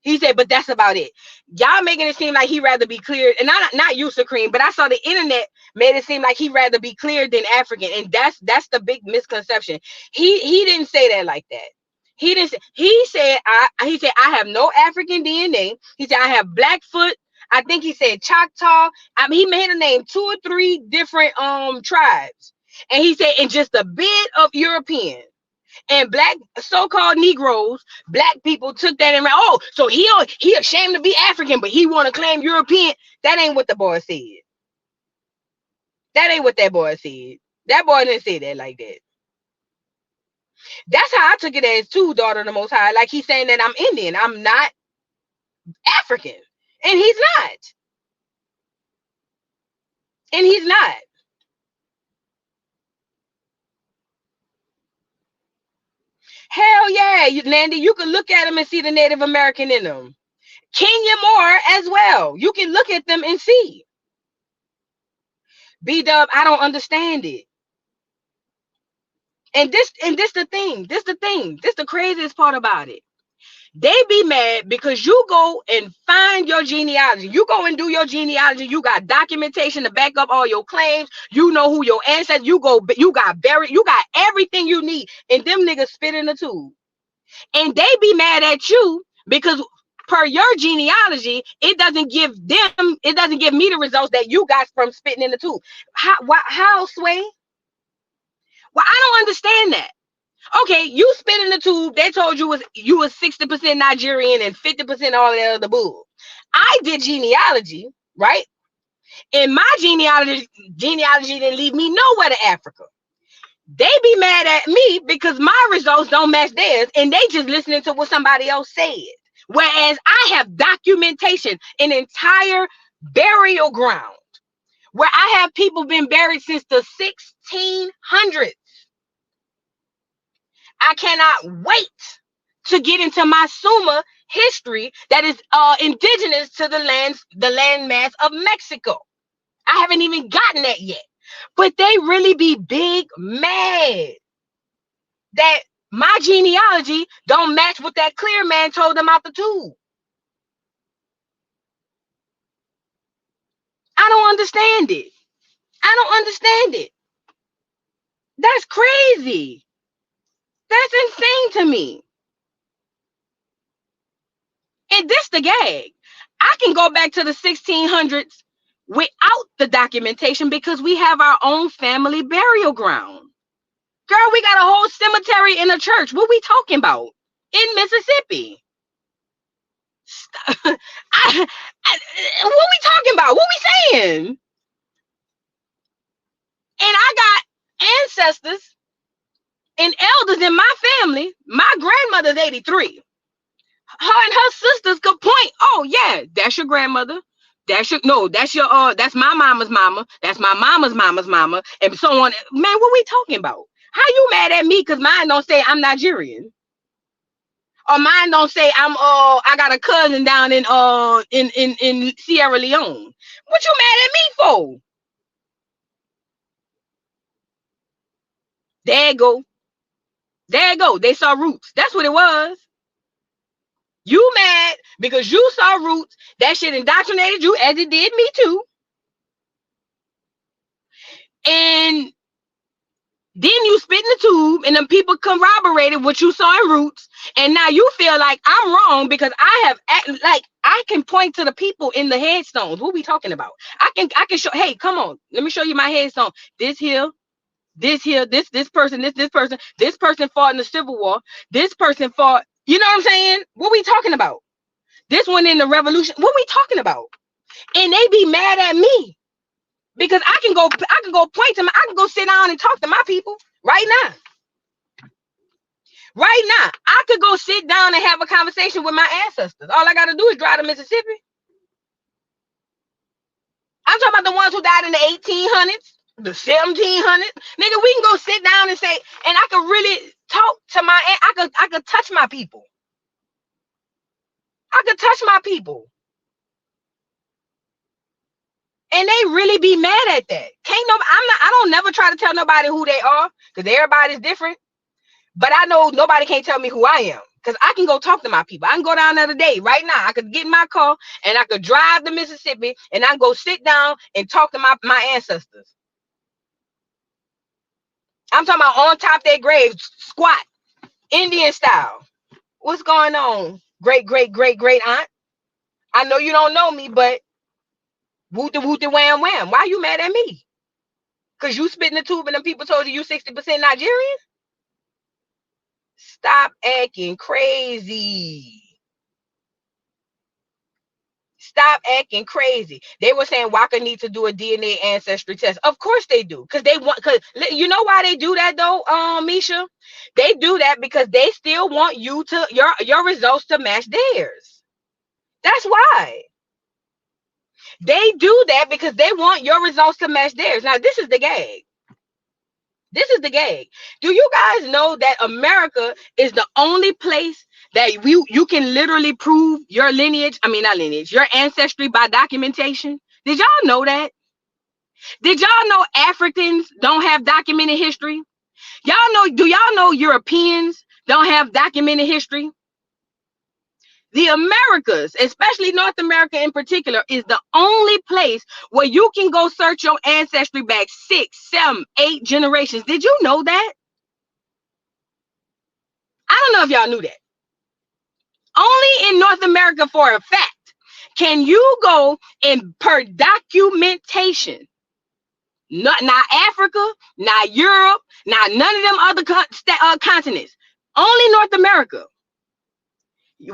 He said, but that's about it. Y'all making it seem like he'd rather be cleared, and not you, Supreme, but I saw the internet made it seem like he'd rather be cleared than African, and that's the big misconception. He didn't say that like that. He didn't say, he said I have no African DNA. He said I have Blackfoot. I think he said Choctaw. I mean, he made a name 2 or 3 different tribes, and he said and just a bit of European. And black so-called Negroes, black people took that and ran, oh, so he ashamed to be African, but he want to claim European. That ain't what the boy said. That ain't what that boy said. That boy didn't say that like that. That's how I took it as too, daughter of the Most High. Like he's saying that I'm Indian. I'm not African. And he's not. And he's not. Hell yeah, Landy, you can look at them and see the Native American in them. Kenya more as well. You can look at them and see. B-Dub, I don't understand it. And this the thing. This the craziest part about it. They be mad because you go and find your genealogy. You go and do your genealogy. You got documentation to back up all your claims. You know who your ancestors. You got buried. You got everything you need. And them niggas spit in the tube. And they be mad at you because per your genealogy, it doesn't give me the results that you got from spitting in the tube. How Sway? Well, I don't understand that. Okay, you spit in the tube. They told you you was 60% Nigerian and 50% all that other bull. I did genealogy, right? And my genealogy didn't lead me nowhere to Africa. They be mad at me because my results don't match theirs, and they just listening to what somebody else said. Whereas I have documentation, an entire burial ground where I have people been buried since the 1600s. I cannot wait to get into my Suma history that is indigenous to the landmass of Mexico. I haven't even gotten that yet. But they really be big mad that my genealogy don't match what that clear man told them out the tube. I don't understand it. I don't understand it. That's crazy. That's insane to me. And this the gag. I can go back to the 1600s without the documentation because we have our own family burial ground. Girl, we got a whole cemetery in a church. What we talking about? In Mississippi. What we talking about? What we saying? And I got ancestors and elders in my family. My grandmother's 83. Her and her sisters could point. Oh yeah, that's your grandmother. That's my mama's mama. That's my mama's mama's mama, and so on. Man, what we talking about? How you mad at me? Cause mine don't say I'm Nigerian, or mine don't say I got a cousin down in Sierra Leone. What you mad at me for? There you go. There you go. They saw roots. That's what it was. You mad because you saw roots. That shit indoctrinated you as it did me too. And then you spit in the tube and then people corroborated what you saw in roots. And now you feel like I'm wrong because I can point to the people in the headstones. What we talking about? I can show, hey, come on, let me show you my headstone. This person fought in the Civil War. This person fought, you know what I'm saying? What we talking about? This one in the revolution. What we talking about? And they be mad at me. Because I can go point to I can go sit down and talk to my people right now. Right now, I could go sit down and have a conversation with my ancestors. All I got to do is drive to Mississippi. I'm talking about the ones who died in the 1800s, the 1700s. Nigga, we can go sit down and say, and I could really talk to I could touch my people. I could touch my people. And they really be mad at that. I don't never try to tell nobody who they are because everybody's different. But I know nobody can't tell me who I am because I can go talk to my people. I can go down there today, right now. I could get in my car and I could drive to Mississippi and I can go sit down and talk to my ancestors. I'm talking about on top of their graves, squat, Indian style. What's going on? Great aunt. I know you don't know me, but wooty wham wham. Why you mad at me? Because you spit in the tube and them people told you 60% Nigerian? Stop acting crazy. Stop acting crazy. They were saying Waka needs to do a DNA ancestry test. Of course they do. Because you know why they do that though, Misha? They do that because they still want you to your results to match theirs. That's why. They do that because they want your results to match theirs. Now, this is the gag. This is the gag. Do you guys know that America is the only place that you can literally prove your lineage? I mean, not lineage, your ancestry by documentation. Did y'all know that? Did y'all know Africans don't have documented history? Do y'all know Europeans don't have documented history? The Americas, especially North America in particular, is the only place where you can go search your ancestry back 6, 7, 8 generations. Did you know that? I don't know if y'all knew that. Only in North America, for a fact, can you go and per documentation, not Africa, not Europe, not none of them other continents, only North America.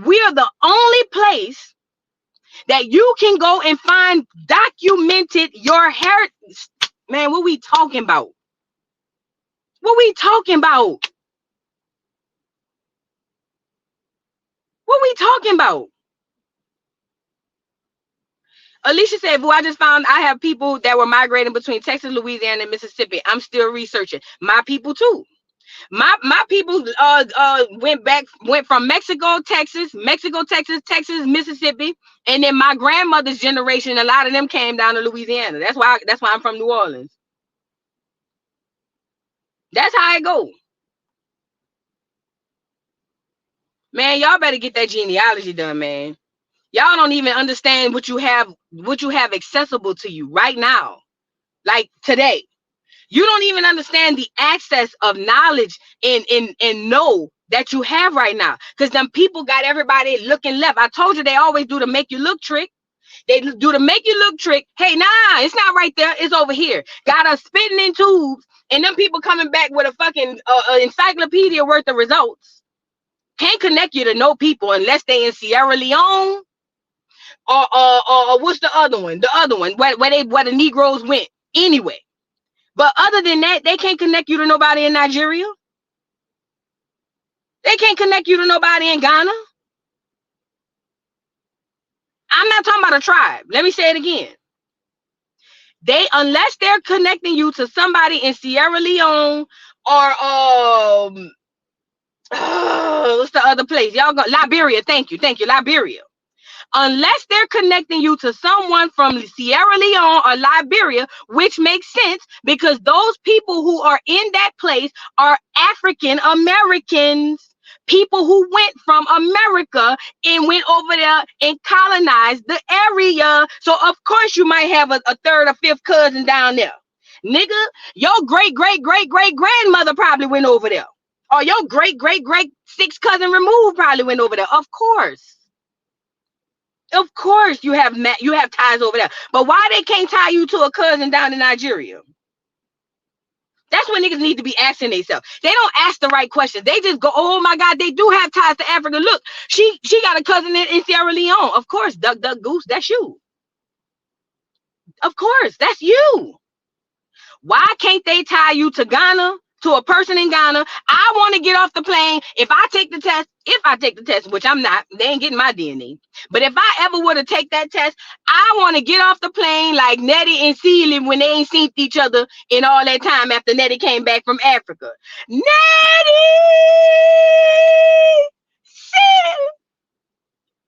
We are the only place that you can go and find documented your heritage. Man, what we talking about? What we talking about? What we talking about? Alicia said, "Boo, I just found I have people that were migrating between Texas, Louisiana, and Mississippi. I'm still researching. My people too. My people went from Mexico, Texas, Texas, Mississippi, and then my grandmother's generation, a lot of them came down to Louisiana. That's why I'm from New Orleans. That's how it go. Man, y'all better get that genealogy done, man. Y'all don't even understand what you have accessible to you right now. Like today. You don't even understand the access of knowledge and know that you have right now. Because them people got everybody looking left. I told you they always do the make you look trick. They do the make you look trick. Hey, nah, it's not right there. It's over here. Got us spitting in tubes. And them people coming back with a fucking encyclopedia worth of results. Can't connect you to no people unless they in Sierra Leone or what's the other one? The other one where the Negroes went anyway. But other than that, they can't connect you to nobody in Nigeria. They can't connect you to nobody in Ghana. I'm not talking about a tribe. Let me say it again. Unless they're connecting you to somebody in Sierra Leone or what's the other place? Y'all go Liberia. Thank you, Liberia. Unless they're connecting you to someone from Sierra Leone or Liberia, which makes sense because those people who are in that place are African Americans, people who went from America and went over there and colonized the area. So of course you might have a third or fifth cousin down there. Nigga, your great grandmother probably went over there. Or your great sixth cousin removed probably went over there. Of course. Of course you have ties over there. But why they can't tie you to a cousin down in Nigeria? That's what niggas need to be asking themselves. They don't ask the right questions. They just go, oh my God, they do have ties to Africa. Look, she got a cousin in Sierra Leone. Of course, Duck Goose, that's you. Of course, that's you. Why can't they tie you to Ghana, to a person in Ghana? I want to get off the plane. If I take the test, which I'm not, they ain't getting my DNA. But if I ever were to take that test, I want to get off the plane like Nettie and Celie when they ain't seen each other in all that time after Nettie came back from Africa. Nettie!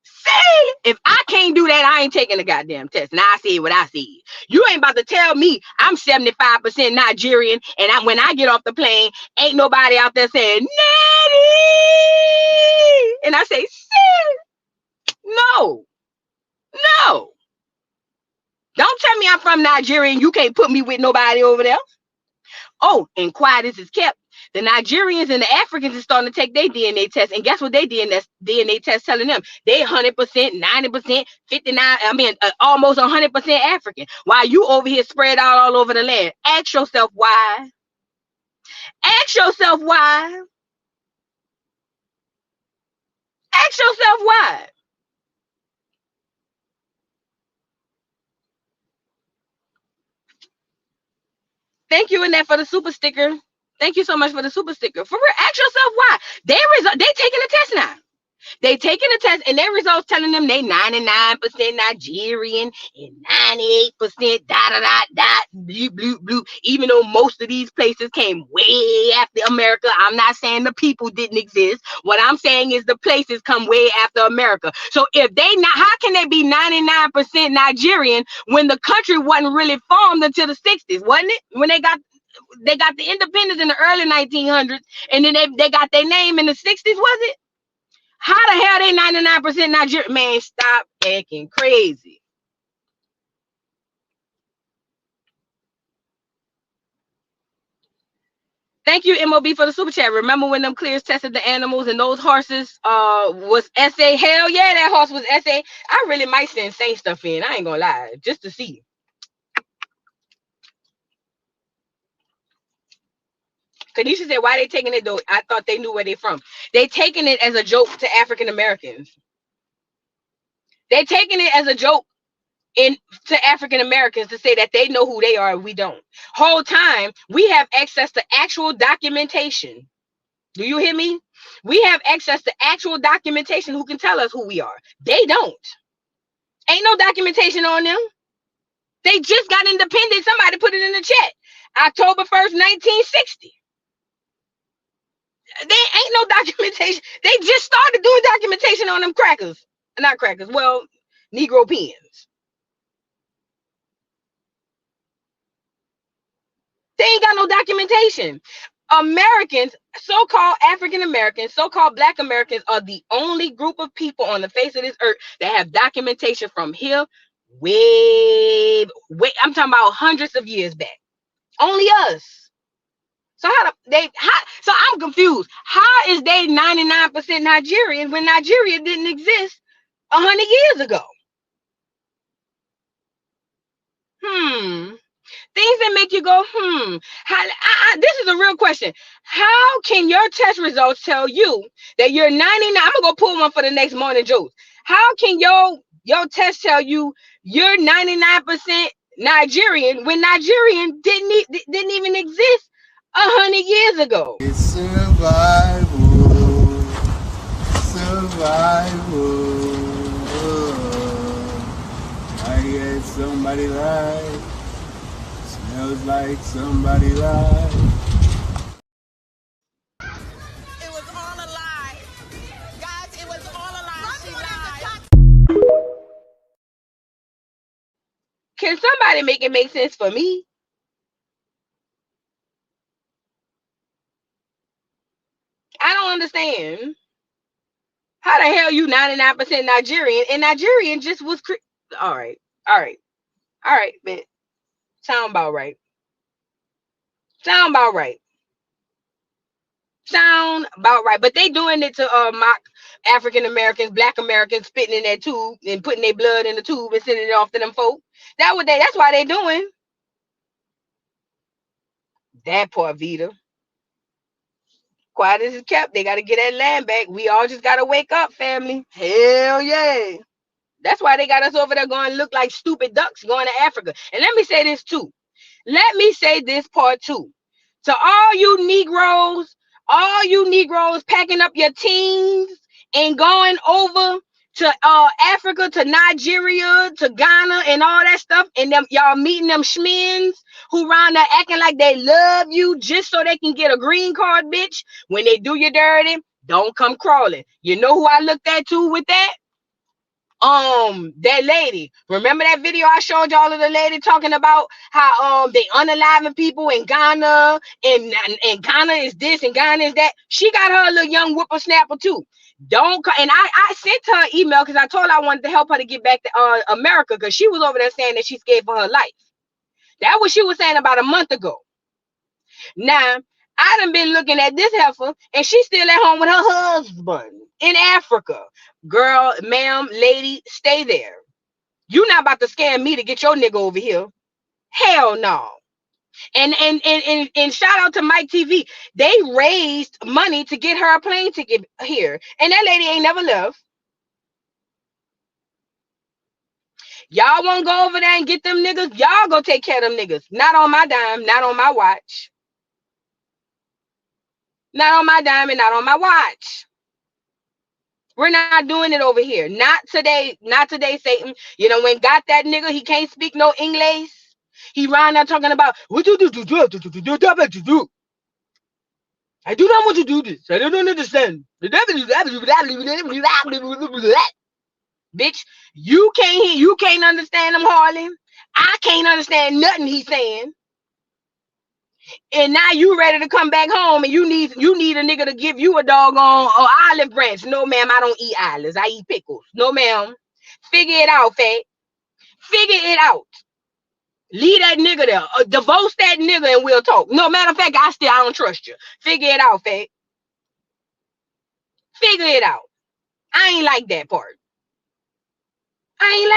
Celie! If I can't do that, I ain't taking the goddamn test. And I see what I see. You ain't about to tell me I'm 75% Nigerian, and when I get off the plane, ain't nobody out there saying, Nettie! And I say, no. Don't tell me I'm from Nigeria and you can't put me with nobody over there. Oh, and quiet as it's kept. The Nigerians and the Africans are starting to take their DNA test. And guess what they DNA test telling them? They 100%, 90%, 59, almost 100% African. While you over here spread out all over the land. Ask yourself why. Ask yourself why. Ask yourself why. Thank you, Annette, for the super sticker. Thank you so much for the super sticker. For real, ask yourself why. They taking a test now. They taking a test and their results telling them they 99% Nigerian and 98% blue. Even though most of these places came way after America. I'm not saying the people didn't exist. What I'm saying is the places come way after America. So if they not, how can they be 99% Nigerian when the country wasn't really formed until the 60s, wasn't it? When they got the independence in the early 1900s, and then they got their name in the 60s, was it? How the hell they 99% Nigerian? Man, stop acting crazy. Thank you, MOB, for the super chat. Remember when them clears tested the animals and those horses was SA? Hell yeah, that horse was SA. I really might send Saint stuff in. I ain't gonna lie, just to see. Kadisha said, why they taking it though? I thought they knew where they from. They taking it as a joke to African Americans. They taking it as a joke to African Americans to say that they know who they are and we don't. Whole time, we have access to actual documentation. Do you hear me? We have access to actual documentation who can tell us who we are. They don't. Ain't no documentation on them. They just got independent. Somebody put it in the chat. October 1st, 1960. They ain't no documentation. They just started doing documentation on them crackers. Not crackers. Well, Negro pens. They ain't got no documentation. Americans, so-called African Americans, so-called Black Americans are the only group of people on the face of this earth that have documentation from here way, I'm talking about hundreds of years back. Only us. So so I'm confused. How is they 99% Nigerian when Nigeria didn't exist 100 years ago? Things that make you go, this is a real question. How can your test results tell you that you're 99? I'm gonna go pull one for the next morning, Joce. How can your test tell you you're 99% Nigerian when Nigerian didn't even exist 100 years ago? It's survival. I guess somebody lied. Smells like somebody lied. It was all a lie. Guys, it was all a lie. She lied. Can somebody make it make sense for me? I don't understand. How the hell you 99% Nigerian and Nigerian just was all right, but sound about right. Sound about right. But they doing it to mock African Americans, Black Americans, spitting in that tube and putting their blood in the tube and sending it off to them folk. That's why they doing that part, Vita. Quiet as it's kept. They got to get that land back. We all just got to wake up, family. Hell yeah. That's why they got us over there going to look like stupid ducks going to Africa. And let me say this too. Part too. To all you Negroes packing up your teens and going over to Africa, to Nigeria, to Ghana and all that stuff, and them y'all meeting them schmins who around there acting like they love you just so they can get a green card, bitch. When they do you dirty, don't come crawling. You know who I looked at too with that? That lady. Remember that video I showed y'all of the lady talking about how they unaliving people in Ghana and Ghana is this and Ghana is that. She got her little young whippersnapper too. And I sent her an email because I told her I wanted to help her to get back to America because she was over there saying that she's scared for her life. That's what she was saying about a month ago. Now I done been looking at this heifer and she's still at home with her husband in Africa. Girl, ma'am, lady, stay there. You not about to scam me to get your nigga over here. Hell no. And shout out to Mike TV. They raised money to get her a plane ticket here. And that lady ain't never left. Y'all won't go over there and get them niggas. Y'all go take care of them niggas. Not on my dime, not on my watch. Not on my dime and not on my watch. We're not doing it over here. Not today, Satan. You know, when got that nigga, he can't speak no English. He ran out talking about what do. I do not want to do this. I don't understand. Bitch, you can't understand him, Harlem. I can't understand nothing he's saying. And now you ready to come back home and you need a nigga to give you a doggone olive branch. No, ma'am, I don't eat olives. I eat pickles. No, ma'am. Figure it out, fat. Figure it out. Leave that nigga there. Divorce that nigga and we'll talk. No, matter of fact, I don't trust you. Figure it out, fat. Figure it out. I ain't like that part. I'm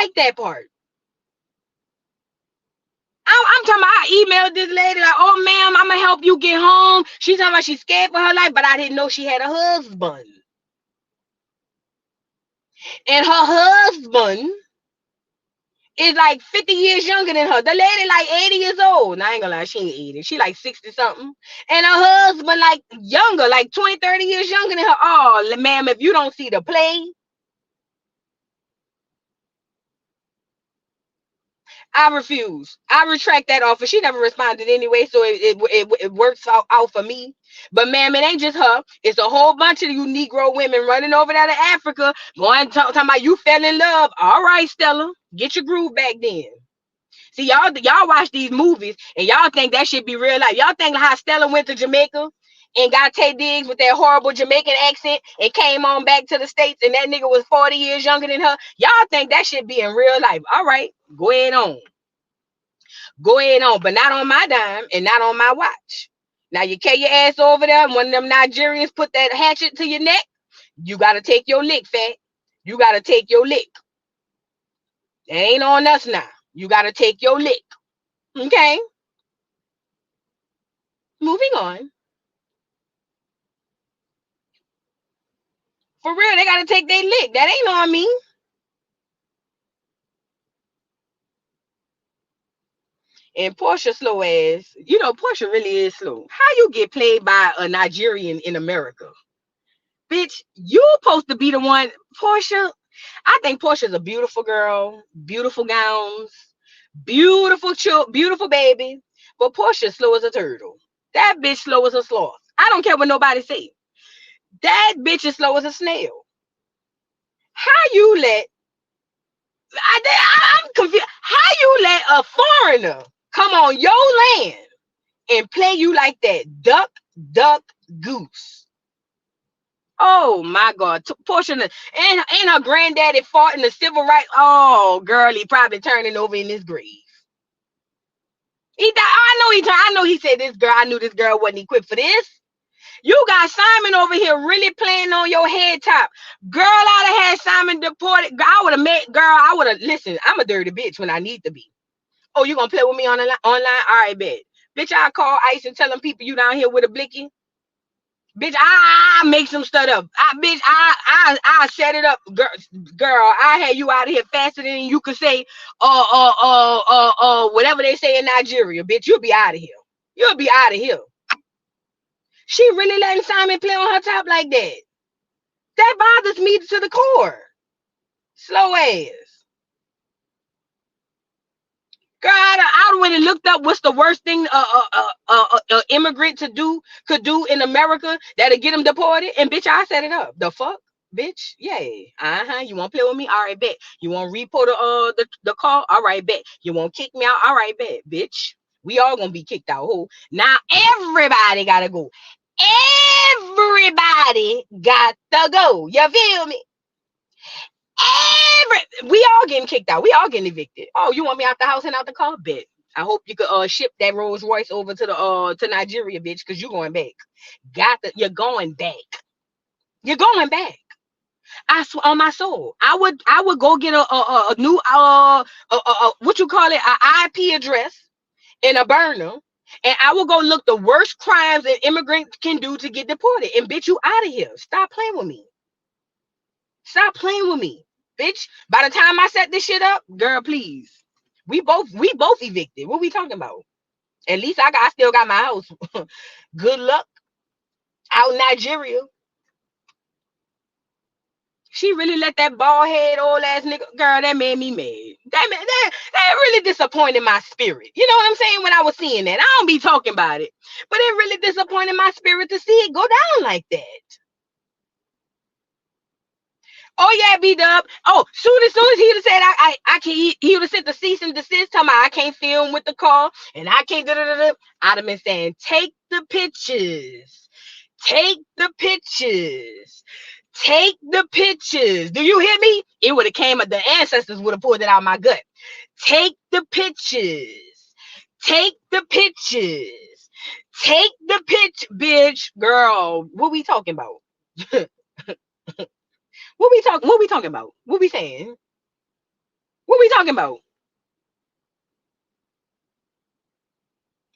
talking about, I emailed this lady like, oh, ma'am, I'm going to help you get home. She's talking about she's scared for her life, but I didn't know she had a husband. And her husband is like 50 years younger than her. The lady like 80 years old. And I ain't gonna lie, she ain't 80. She like 60 something. And her husband like younger, like 20, 30 years younger than her. Oh, ma'am, if you don't see the play. I refuse. I retract that offer. She never responded anyway, so it works out for me. But ma'am, it ain't just her. It's a whole bunch of you Negro women running over there to Africa, going talking about you fell in love. All right, Stella, get your groove back then. See, y'all watch these movies and y'all think that should be real life. Y'all think how Stella went to Jamaica and got Tay Diggs with that horrible Jamaican accent and came on back to the States and that nigga was 40 years younger than her. Y'all think that should be in real life. All right, go ahead on. Go ahead on, but not on my dime and not on my watch. Now you carry your ass over there and one of them Nigerians put that hatchet to your neck. You got to take your lick, fat. You got to take your lick. It ain't on us now. You got to take your lick. Okay? Moving on. For real, they got to take their lick. That ain't on me. And Portia slow ass. You know, Portia really is slow. How you get played by a Nigerian in America? Bitch, you supposed to be the one. Portia, I think Portia's a beautiful girl. Beautiful gowns. Beautiful baby. But Portia's slow as a turtle. That bitch slow as a sloth. I don't care what nobody say. That bitch is slow as a snail. How you let I'm confused. How you let a foreigner come on your land and play you like that? Duck, duck, goose. Oh my God. Portia and her granddaddy fought in the civil rights. Oh, girl, he probably turning over in his grave. He died. I know he said this girl. I knew this girl wasn't equipped for this. You got Simon over here really playing on your head top. Girl, I'd have had Simon deported. I would have met, girl, I would have, listen, I'm a dirty bitch when I need to be. Oh, you gonna play with me online? All right, bet. Bitch, I call ICE and tell them people you down here with a blicky. Bitch, I make some stuff up. I set it up. Girl, I had you out of here faster than you could say, whatever they say in Nigeria. Bitch, you'll be out of here. You'll be out of here. She really letting Simon play on her top like that. That bothers me to the core. Slow ass. Girl, I went and looked up what's the worst thing a immigrant could do in America that'll get them deported. And bitch, I set it up. The fuck? Bitch, yay. You want to play with me? All right, bet. You want to report the call? All right, bet. You want to kick me out? All right, bet. Bitch, we all gonna be kicked out. Who? Now everybody gotta go. Everybody got to go. You feel me? We all getting kicked out. We all getting evicted. Oh, you want me out the house and out the car? Bet. I hope you could ship that Rolls Royce over to the to Nigeria, bitch, because you're going back. You're going back. You're going back. I swear on my soul. I would go get a new what you call it, an IP address and a burner. And I will go look the worst crimes an immigrant can do to get deported. And bitch, you out of here. Stop playing with me. Stop playing with me, bitch. By the time I set this shit up, girl, please. We both evicted. What we talking about? At least I still got my house. Good luck out in Nigeria. She really let that bald head old ass nigga, girl, that made me mad. That really disappointed my spirit. You know what I'm saying? When I was seeing that, I don't be talking about it, but it really disappointed my spirit to see it go down like that. Oh yeah, B-Dub. Oh, soon as he would have said I can't, he would have sent the cease and desist, telling me I can't film with the call and I can't I'd have been saying, take the pictures. Take the pictures. Take the pictures. Do you hear me? It would have came, the ancestors would have pulled it out of my gut. Take the pictures. Take the pictures. Take the pitch, bitch. Girl, what we talking about? What we talking about? What we saying? What we talking about?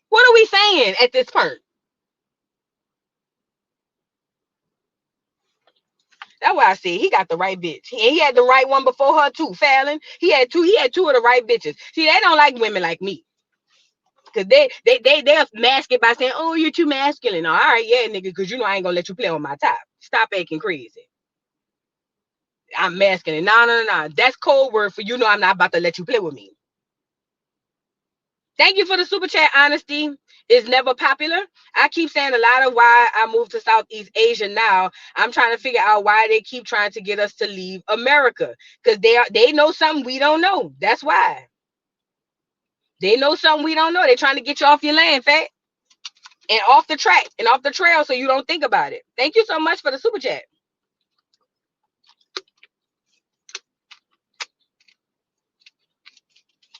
What are we saying at this point? That's why I said he got the right bitch. And he had the right one before her too. Fallon. He had two of the right bitches. See, they don't like women like me. Cause they'll mask it by saying, oh, you're too masculine. All right, yeah, nigga, because you know I ain't gonna let you play on my top. Stop acting crazy. I'm masculine. No. That's code word for you know I'm not about to let you play with me. Thank you for the super chat. Honesty is never popular. I keep saying a lot of why I moved to Southeast Asia now. I'm trying to figure out why they keep trying to get us to leave America. Because they know something we don't know. That's why. They know something we don't know. They're trying to get you off your land, fat. And off the track and off the trail so you don't think about it. Thank you so much for the super chat.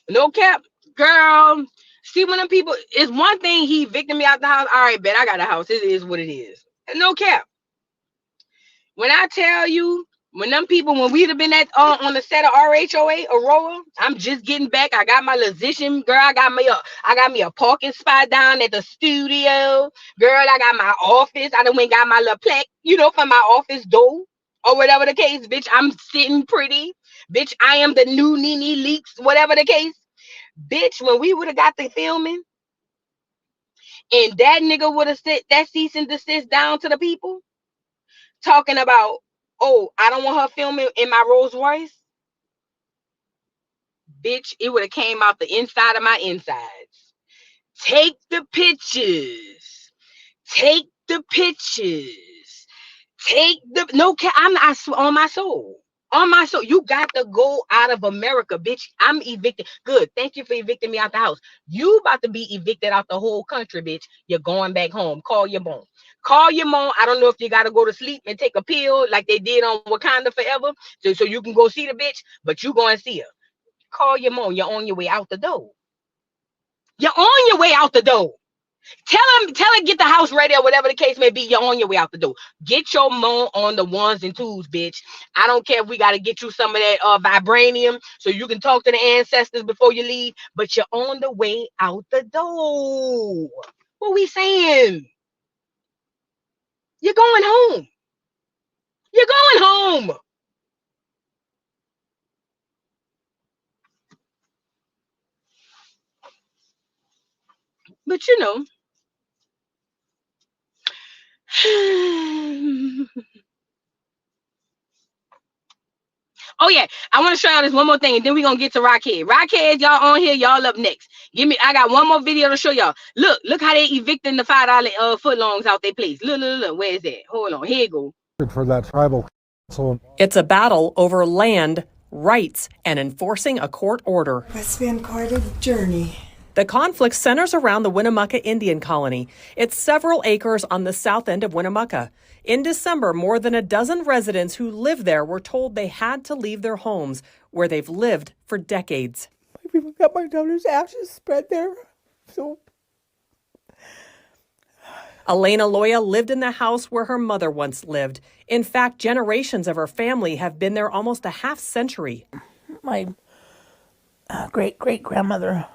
No cap, girl. See, when them people, it's one thing he evicted me out the house. All right, bet I got a house. It is what it is. No cap. When I tell you, when them people, when we'd have been at on the set of RHOA Aurora, I'm just getting back. I got my position, girl. I got me a parking spot down at the studio, girl. I got my office. I done went got my little plaque, for my office door or whatever the case, bitch. I'm sitting pretty, bitch. I am the new Nene Leaks, whatever the case. Bitch, when we would have got the filming and that nigga would have sent that cease and desist down to the people talking about, oh, I don't want her filming in my Rolls Royce. Bitch, it would have came out the inside of my insides. Take the pictures. Take the pictures. Take the, no, I swear on my soul. On my soul, you got to go out of America, bitch. I'm evicted. Good. Thank you for evicting me out the house. You about to be evicted out the whole country, bitch. You're going back home. Call your mom. Call your mom. I don't know if you got to go to sleep and take a pill like they did on Wakanda Forever, so you can go see the bitch, but you go and see her. Call your mom. You're on your way out the door. You're on your way out the door. Tell her get the house ready or whatever the case may be. You're on your way out the door. Get your mom on the ones and twos, bitch. I don't care if we got to get you some of that vibranium so you can talk to the ancestors before you leave, but you're on the way out the door. What we saying? You're going home. You're going home. But oh yeah, I want to show y'all this one more thing, and then we're gonna get to Rockhead. Rockhead, y'all on here, y'all up next. I got one more video to show y'all. Look how they evicting the $5 footlongs out their place. Look, where is that? Hold on, here you go. For that tribal council. It's a battle over land, rights, and enforcing a court order. It's been quite a journey. The conflict centers around the Winnemucca Indian Colony. It's several acres on the south end of Winnemucca. In December, more than a dozen residents who live there were told they had to leave their homes, where they've lived for decades. We've got my daughter's ashes spread there, so... Elena Loya lived in the house where her mother once lived. In fact, generations of her family have been there almost a half century. My great-great-grandmother,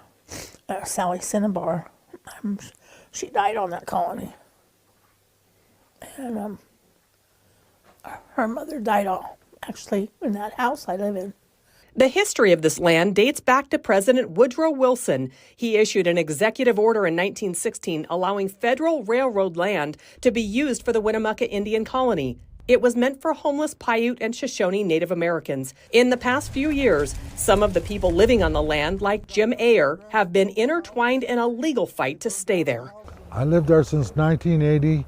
Sally Cinnabar, she died on that colony. And her mother died actually in that house I live in. The history of this land dates back to President Woodrow Wilson. He issued an executive order in 1916 allowing federal railroad land to be used for the Winnemucca Indian Colony. It was meant for homeless Paiute and Shoshone Native Americans. In the past few years, some of the people living on the land, like Jim Ayer, have been intertwined in a legal fight to stay there. I lived there since 1980,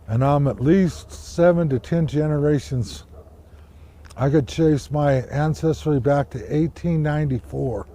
and I'm at least 7 to 10 generations. I could trace my ancestry back to 1894.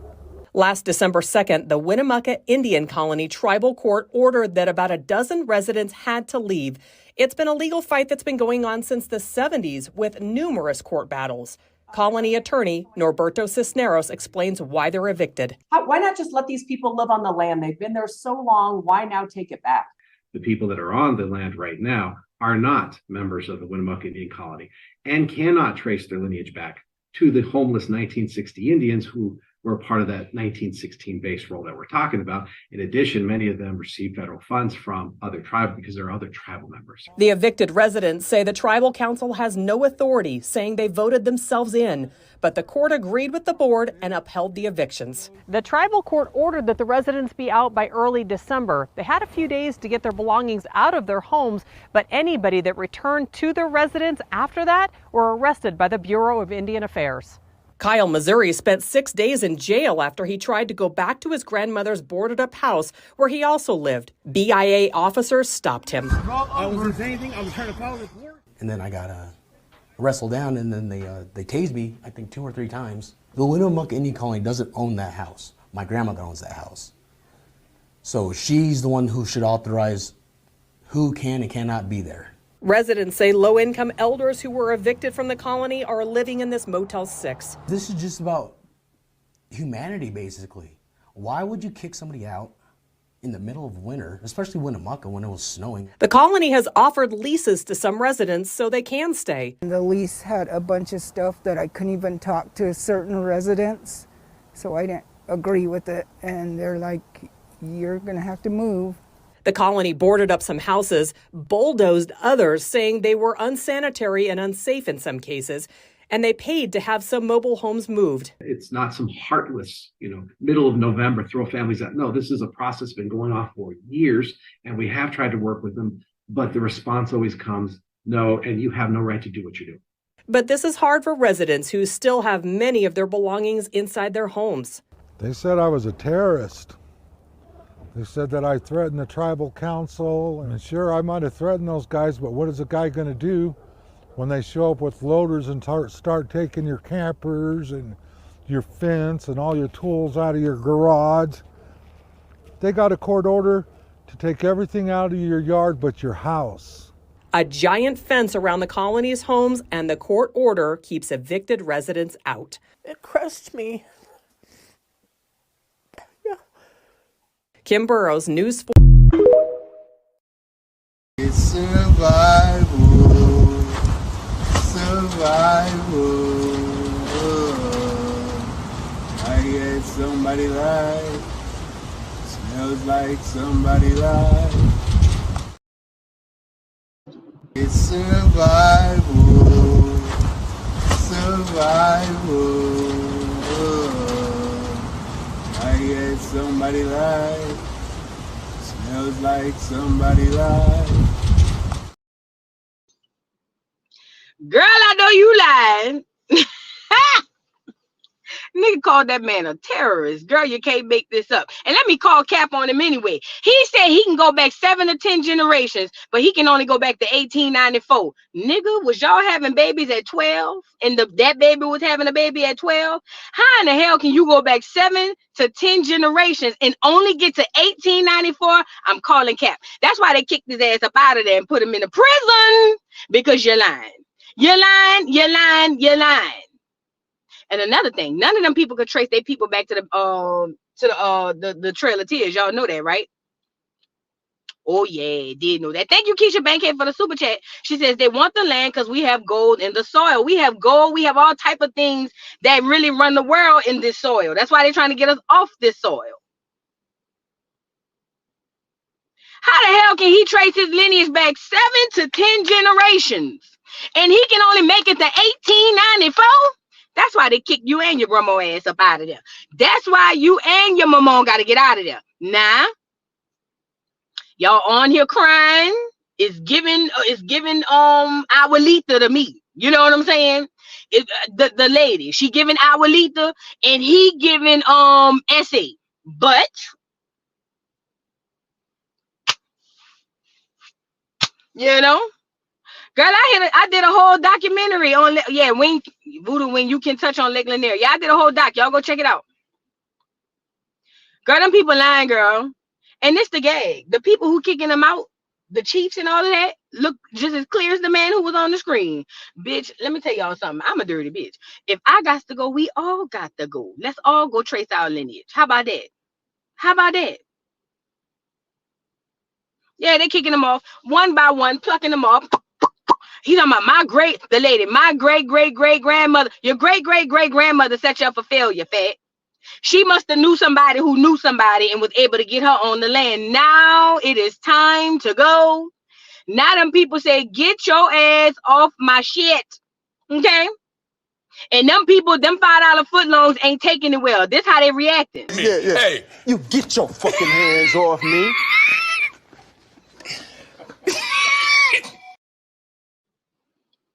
Last December 2nd, the Winnemucca Indian Colony Tribal Court ordered that about a dozen residents had to leave. It's been a legal fight that's been going on since the 70s with numerous court battles. Colony attorney Norberto Cisneros explains why they're evicted. Why not just let these people live on the land? They've been there so long. Why now take it back? The people that are on the land right now are not members of the Winnemucca Indian Colony and cannot trace their lineage back to the homeless 1960 Indians who were part of that 1916 base roll that we're talking about. In addition, many of them receive federal funds from other tribes because they're other tribal members. The evicted residents say the tribal council has no authority, saying they voted themselves in. But the court agreed with the board and upheld the evictions. The tribal court ordered that the residents be out by early December. They had a few days to get their belongings out of their homes, but anybody that returned to their residence after that were arrested by the Bureau of Indian Affairs. Kyle, Missouri spent 6 days in jail after he tried to go back to his grandmother's boarded-up house where he also lived. BIA officers stopped him. I wasn't saying anything. I was trying to follow the court. And then I got wrestled down, and then they tased me, I think 2 or 3 times. The Winnemucca Indian Colony doesn't own that house. My grandmother owns that house. So she's the one who should authorize who can and cannot be there. Residents say low-income elders who were evicted from the colony are living in this Motel 6. This is just about humanity, basically. Why would you kick somebody out in the middle of winter, especially Winnemucca when it was snowing? The colony has offered leases to some residents so they can stay. The lease had a bunch of stuff that I couldn't even talk to certain residents, so I didn't agree with it. And they're like, you're going to have to move. The colony boarded up some houses, bulldozed others, saying they were unsanitary and unsafe in some cases, and they paid to have some mobile homes moved. It's not some heartless, middle of November, throw families out. No, this is a process been going on for years, and we have tried to work with them, but the response always comes, no, and you have no right to do what you do. But this is hard for residents who still have many of their belongings inside their homes. They said I was a terrorist. They said that I threatened the tribal council, and sure, I might have threatened those guys, but what is a guy going to do when they show up with loaders and start taking your campers and your fence and all your tools out of your garage? They got a court order to take everything out of your yard but your house. A giant fence around the colony's homes, and the court order keeps evicted residents out. It crushed me. Kim Burrows, News 4. It's survival, survival. I get somebody life, smells like somebody life. It's survival, survival. I get somebody life, smells like somebody life. Girl, I know you lying. Nigga called that man a terrorist. Girl, you can't make this up. And let me call cap on him anyway. He said he can go back 7 to 10 generations, but he can only go back to 1894. Nigga, was y'all having babies at 12? And that baby was having a baby at 12? How in the hell can you go back 7 to 10 generations and only get to 1894? I'm calling cap. That's why they kicked his ass up out of there and put him in a prison, because you're lying. You're lying, you're lying, you're lying. And another thing, none of them people could trace their people back to the Trail of Tears. Y'all know that, right? Oh yeah, did know that. Thank you, Keisha Bankhead, for the super chat. She says they want the land because we have gold in the soil. We have gold. We have all type of things that really run the world in this soil. That's why they're trying to get us off this soil. How the hell can he trace his lineage back 7 to 10 generations, and he can only make it to 1894? That's why they kicked you and your grandma ass up out of there. That's why you and your mama got to get out of there. Nah, y'all on here crying. It's giving Abuelita to me. You know what I'm saying? The lady, she giving Abuelita, and he giving Essie. But you know, girl, I did a whole documentary on when you can touch on Lake Lanier. Yeah, I did a whole doc. Y'all go check it out. Girl, them people lying, girl. And it's the gag. The people who kicking them out, the chiefs and all of that, look just as clear as the man who was on the screen. Bitch, let me tell y'all something. I'm a dirty bitch. If I got to go, we all got to go. Let's all go trace our lineage. How about that? How about that? Yeah, they kicking them off one by one, plucking them off. He's talking about my great grandmother. Your great grandmother set you up for failure, fat. She must have knew somebody who knew somebody and was able to get her on the land. Now it is time to go. Now them people say, get your ass off my shit. Okay? And them people, them $5 footlongs ain't taking it well. This how they reacting. Yeah. Hey, you get your fucking hands off me.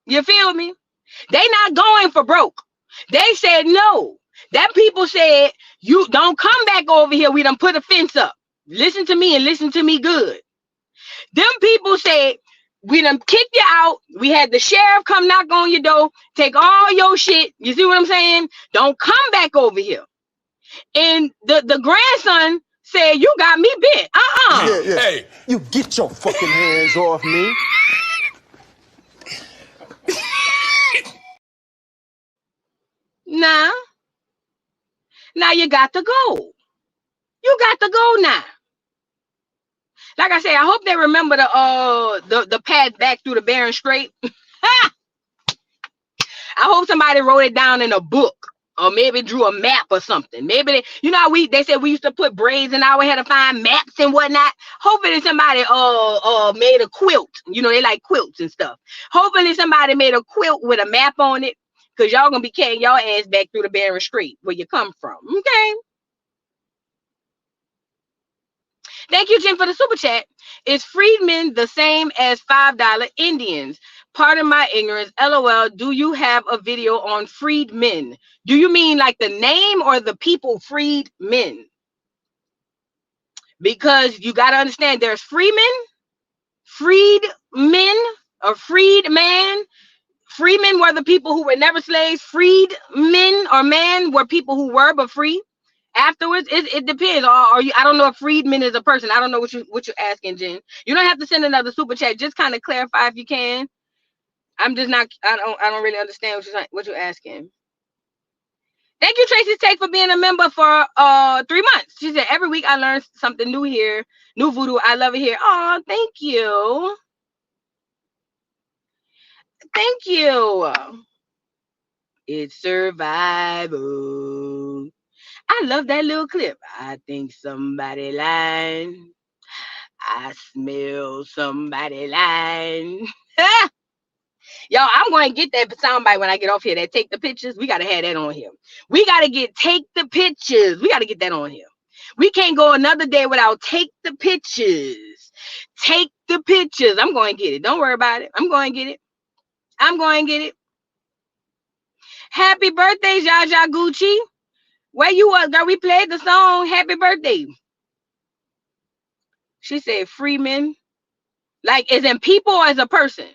You feel me? They not going for broke. They said no. That people said, you don't come back over here. We done put a fence up. Listen to me and listen to me good. Them people said, we done kicked you out. We had the sheriff come knock on your door, take all your shit. You see what I'm saying? Don't come back over here. And the grandson said, you got me bit. Yeah. Hey, you get your fucking hands off me. Nah. Now you got to go. You got to go now. Like I say, I hope they remember the path back through the Bering Strait. I hope somebody wrote it down in a book, or maybe drew a map or something. Maybe they said we used to put braids in our hair to find maps and whatnot. Hopefully somebody made a quilt. You know, they like quilts and stuff. Hopefully somebody made a quilt with a map on it, because y'all gonna be carrying y'all ass back through the Bering Strait where you come from. Okay. Thank you, Jim, for the super chat. Is freedmen the same as $5 Indians? Pardon my ignorance. LOL. Do you have a video on freedmen? Do you mean like the name or the people freed men? Because you got to understand there's freemen, freed men, or freed man. Freemen were the people who were never slaves. Freed men or man were people who were but free. Afterwards, it depends. Or you, I don't know if freedman is a person. I don't know what you're asking, Jen. You don't have to send another super chat. Just kind of clarify if you can. I'm just not. I don't really understand what you're asking. Thank you, Tracy Take, for being a member for 3 months. She said every week I learn something new here. New voodoo. I love it here. Oh, thank you. Thank you. It's survival. I love that little clip. I think somebody lying. I smell somebody lying. Y'all, I'm going to get that soundbite when I get off here. That take the pictures. We got to have that on here. We got to get take the pictures. We got to get that on here. We can't go another day without take the pictures. Take the pictures. I'm going to get it. Don't worry about it. I'm going to get it. I'm going to get it. Happy birthday, Jaja Gucci. Where you was, girl? We played the song Happy Birthday. She said freeman. Like as in people or as a person?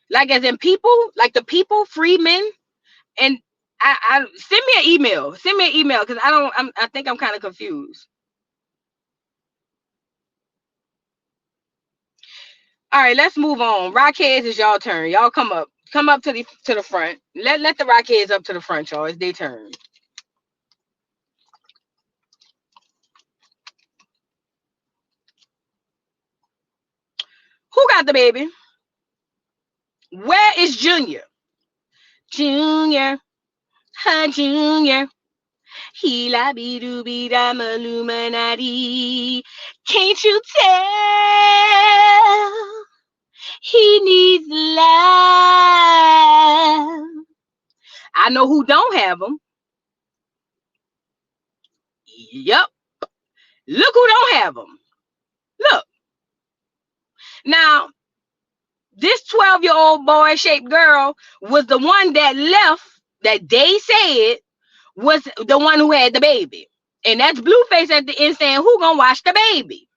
Like as in people? Like the people, freemen? And I send me an email. Send me an email because I think I'm kind of confused. All right, let's move on. Rockheads, is y'all turn. Y'all come up. Come up to the front. Let the Rockheads up to the front, y'all. It's their turn. Who got the baby? Where is Junior? Junior. Hi, Junior. He la be do be da Illuminati. Can't you tell? He needs love. I know who don't have them. Yep. Look who don't have them. Look. Now, this 12-year-old boy-shaped girl was the one that left, that they said was the one who had the baby. And that's Blueface at the end saying, who gonna watch the baby?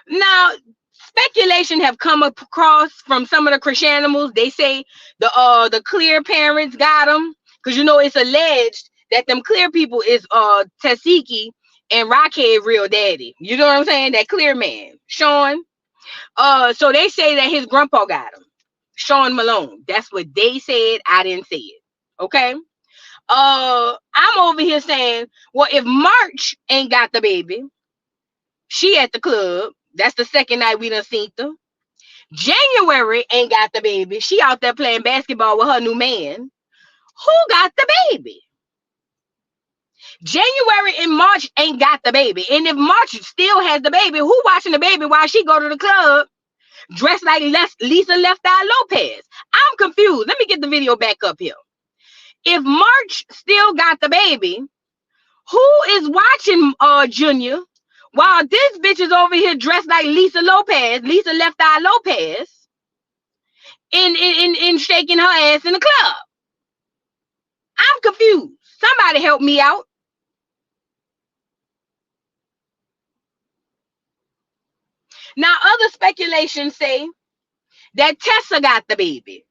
Now, speculation have come across from some of the Chrisean. They say the clear parents got them, because you know it's alleged that them clear people is Tasiki and Rockhead real daddy. You know what I'm saying? That clear man, Sean. So they say that his grandpa got him, Sean Malone. That's what they said. I didn't say it. Okay. I'm over here saying, well, if March ain't got the baby, she at the club. That's the second night we done seen her. January ain't got the baby. She out there playing basketball with her new man. Who got the baby? January and March ain't got the baby. And if March still has the baby, who watching the baby while she go to the club dressed like Lisa Left Eye Lopez? I'm confused. Let me get the video back up here. If March still got the baby, who is watching Junior while this bitch is over here dressed like Lisa Left Eye Lopez in shaking her ass in the club? I'm confused. Somebody help me out. Now, other speculations say that Tessa got the baby.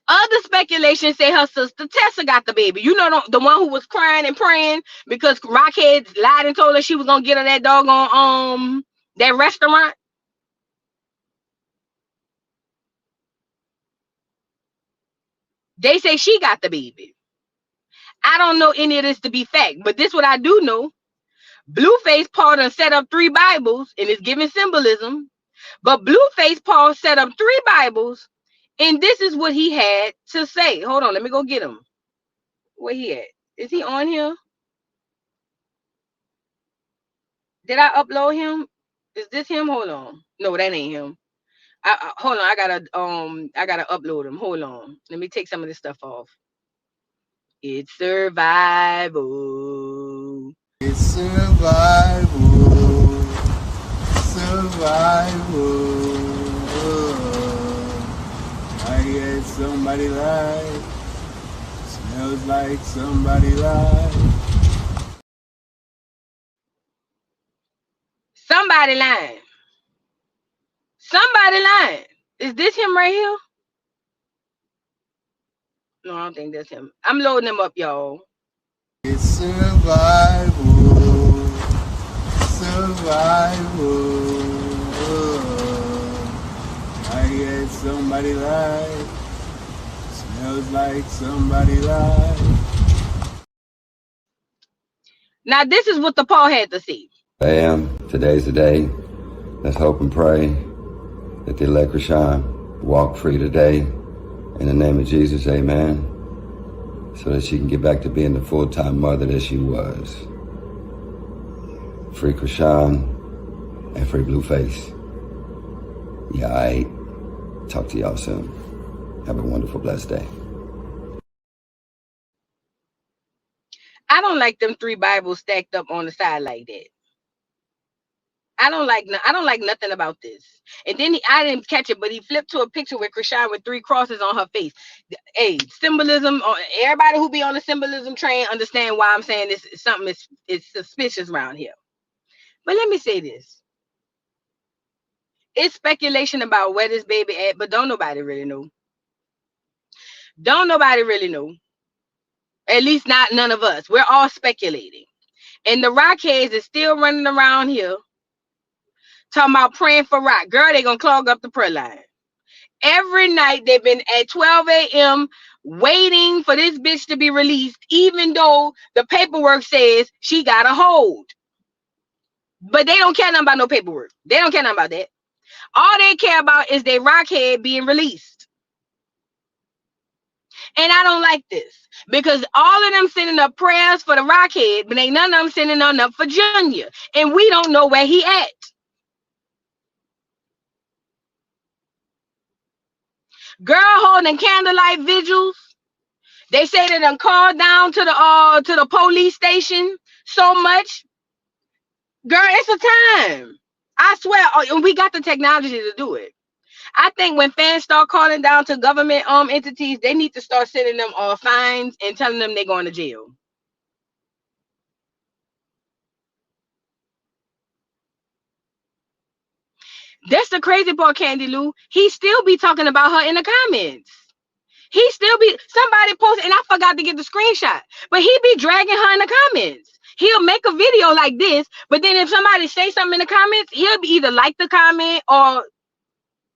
Other speculations say her sister Tessa got the baby. You know, the one who was crying and praying because Rockhead lied and told her she was gonna get her that doggone that restaurant. They say she got the baby. I don't know any of this to be fact, but this what I do know. Blueface Paul done set up 3 Bibles and is giving symbolism. But Blueface Paul set up 3 Bibles, and this is what he had to say. Hold on, let me go get him. Where he at? Is he on here? Did I upload him? Is this him? Hold on. No, that ain't him. Hold on. I gotta upload him. Hold on. Let me take some of this stuff off. It's survival. It's survival. Survival. I guess somebody lied. Smells like somebody lied. Somebody lying. Somebody lying. Is this him right here? No, I don't think that's him. I'm loading him up, y'all. It's survival. Survival. I guess somebody lied. Smells like somebody lied. Now, this is what the Paul had to say. Today's the day. Let's hope and pray that they let Chrisean walk free today. In the name of Jesus, amen. So that she can get back to being the full-time mother that she was. Free Chrisean and free Blueface. Yeah, I talk to y'all soon. Have a wonderful, blessed day. I don't like them 3 Bibles stacked up on the side like that. I don't like nothing about this. And then I didn't catch it, but he flipped to a picture with Chrisean with 3 crosses on her face. Hey, symbolism. Everybody who be on the symbolism train understand why I'm saying this. Something is suspicious around here. But let me say this: it's speculation about where this baby at, but don't nobody really know. Don't nobody really know. At least not none of us. We're all speculating. And the Rockheads is still running around here talking about praying for Rock. Girl, they gonna clog up the prayer line. Every night they've been at 12 a.m. waiting for this bitch to be released, even though the paperwork says she got a hold. But they don't care nothing about no paperwork. They don't care nothing about that. All they care about is their Rockhead being released. And I don't like this because all of them sending up prayers for the Rockhead, but ain't none of them sending none up for Junior. And we don't know where he at. Girl holding candlelight vigils. They say they done called down to the police station so much. Girl, it's a time. I swear, we got the technology to do it. I think when fans start calling down to government entities, they need to start sending them fines and telling them they're going to jail. That's the crazy part, Candy Lou. He still be talking about her in the comments. He still be, somebody posted, and I forgot to get the screenshot, but he be dragging her in the comments. He'll make a video like this, but then if somebody say something in the comments, he'll be either like the comment or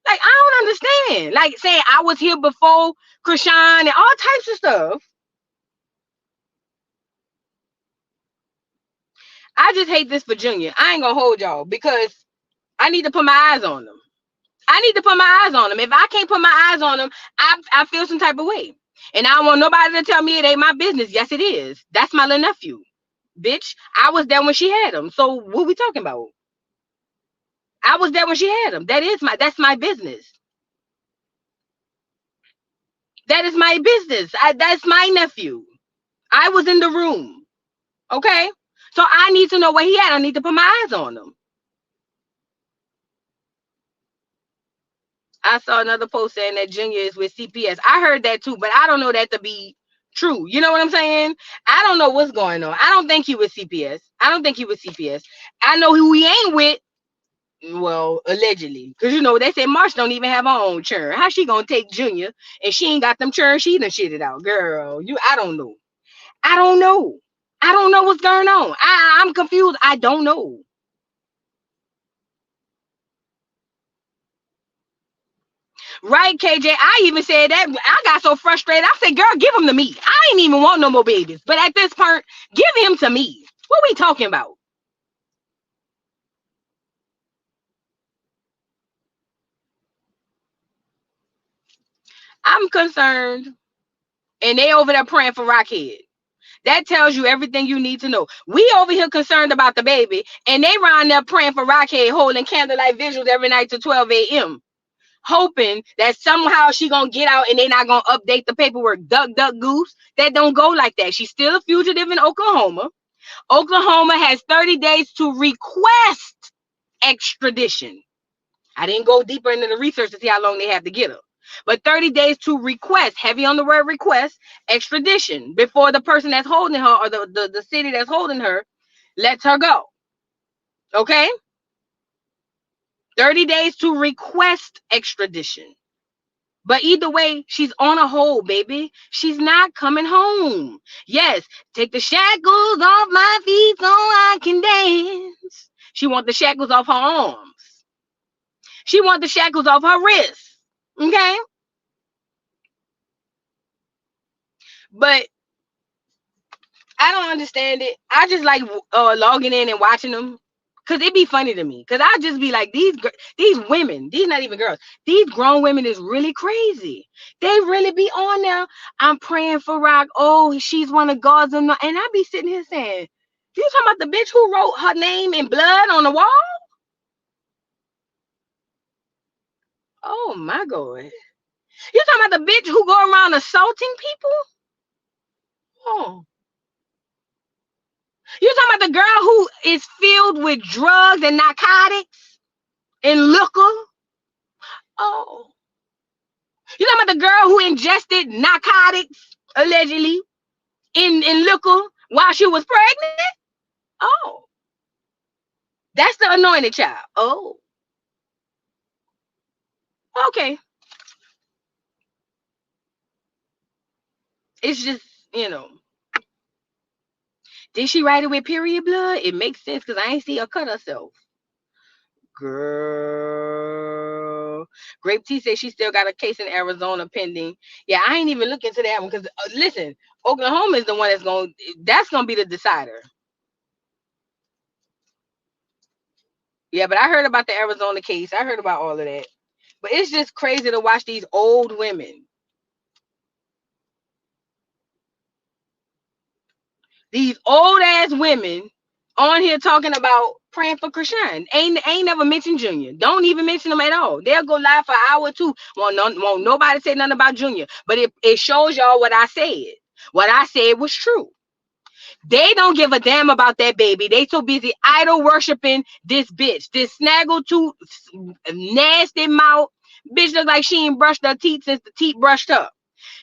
like, I don't understand. Like saying I was here before Chrisean and all types of stuff. I just hate this for Junior. I ain't gonna hold y'all because I need to put my eyes on them. I need to put my eyes on them. If I can't put my eyes on them, I feel some type of way. And I don't want nobody to tell me it ain't my business. Yes, it is. That's my little nephew. Bitch, I was there when she had him. So what we talking about? I was there when she had him. That's my business. That is my business. That's my nephew. I was in the room. Okay? So I need to know where he at. I need to put my eyes on him. I saw another post saying that Junior is with CPS. I heard that too, but I don't know that to be true. You know what I'm saying? I don't know what's going on. I don't think he was CPS. I don't think he was CPS. I know who he ain't with. Well, allegedly, because you know they say Marsh don't even have her own churn. How she gonna take Junior and she ain't got them churn? She done shit it out, girl. I don't know. I don't know. I don't know what's going on. I'm confused. I don't know. Right, KJ? I even said that. I got so frustrated. I said, girl, give him to me. I ain't even want no more babies. But at this point, give him to me. What we talking about? I'm concerned. And they over there praying for Rockhead. That tells you everything you need to know. We over here concerned about the baby, and they round there praying for Rockhead, holding candlelight visuals every night to 12 a.m., hoping that somehow she gonna get out and they not gonna update the paperwork. Duck, duck, goose. That don't go like that. She's still a fugitive in Oklahoma. Oklahoma has 30 days to request extradition. I didn't go deeper into the research to see how long they have to get her. But 30 days to request, heavy on the word request, extradition before the person that's holding her or the city that's holding her lets her go. Okay? 30 days to request extradition. But either way, she's on a hold, baby. She's not coming home. Yes, take the shackles off my feet so I can dance. She wants the shackles off her arms. She wants the shackles off her wrists. Okay? But I don't understand it. I just like logging in and watching them. Cause it be funny to me. Cause I just be like, these women, these not even girls, these grown women is really crazy. They really be on there. I'm praying for Rock. Oh, she's one of God's, and I be sitting here saying, you talking about the bitch who wrote her name in blood on the wall? Oh my God. You talking about the bitch who go around assaulting people? Oh. You talking about the girl who is filled with drugs and narcotics and liquor? Oh. You talking about the girl who ingested narcotics, allegedly, in liquor while she was pregnant? Oh. That's the anointed child. Oh. Okay. It's just, did she write it with period blood? It makes sense because I ain't see her cut herself. Girl. Grape T says she still got a case in Arizona pending. Yeah, I ain't even looking into that one because listen, Oklahoma is the one that's gonna be the decider. Yeah, but I heard about the Arizona case. I heard about all of that. But it's just crazy to watch these old women. These old ass women on here talking about praying for Chrisean. Ain't never mentioned Junior. Don't even mention them at all. They'll go live for an hour or two. Won't nobody say nothing about Junior. But it shows y'all what I said. What I said was true. They don't give a damn about that baby. They so busy idol worshiping this bitch. This snaggletooth, nasty mouth. Bitch look like she ain't brushed her teeth since the teeth brushed her.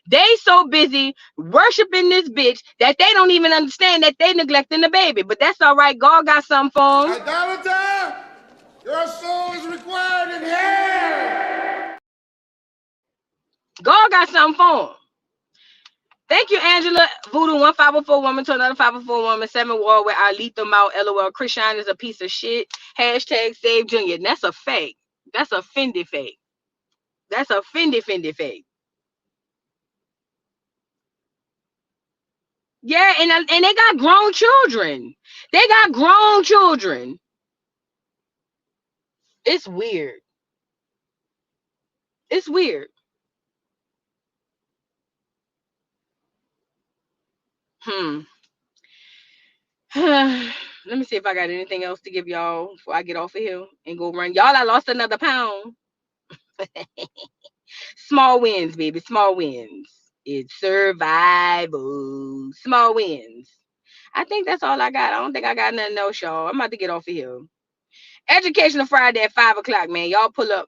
They so busy worshiping this bitch that they don't even understand that they neglecting the baby. But that's all right. God got something for them. Idolater, your soul is required in hell. God got something for them. Thank you, Angela. Voodoo, 1 504 woman to another 504 woman. 7 war with our lethal mouth. LOL. Chrisean is a piece of shit. Hashtag save Junior. And that's a fake. That's a Fendi fake. That's a Fendi fake. Yeah, and they got grown children. They got grown children. It's weird. It's weird. Let me see if I got anything else to give y'all before I get off of here and go run. Y'all, I lost another pound. Small wins, baby. Small wins. It's survival. Small wins. I think that's all I got. I don't think I got nothing else, y'all. I'm about to get off of here. Educational Friday at 5 o'clock, man. Y'all pull up.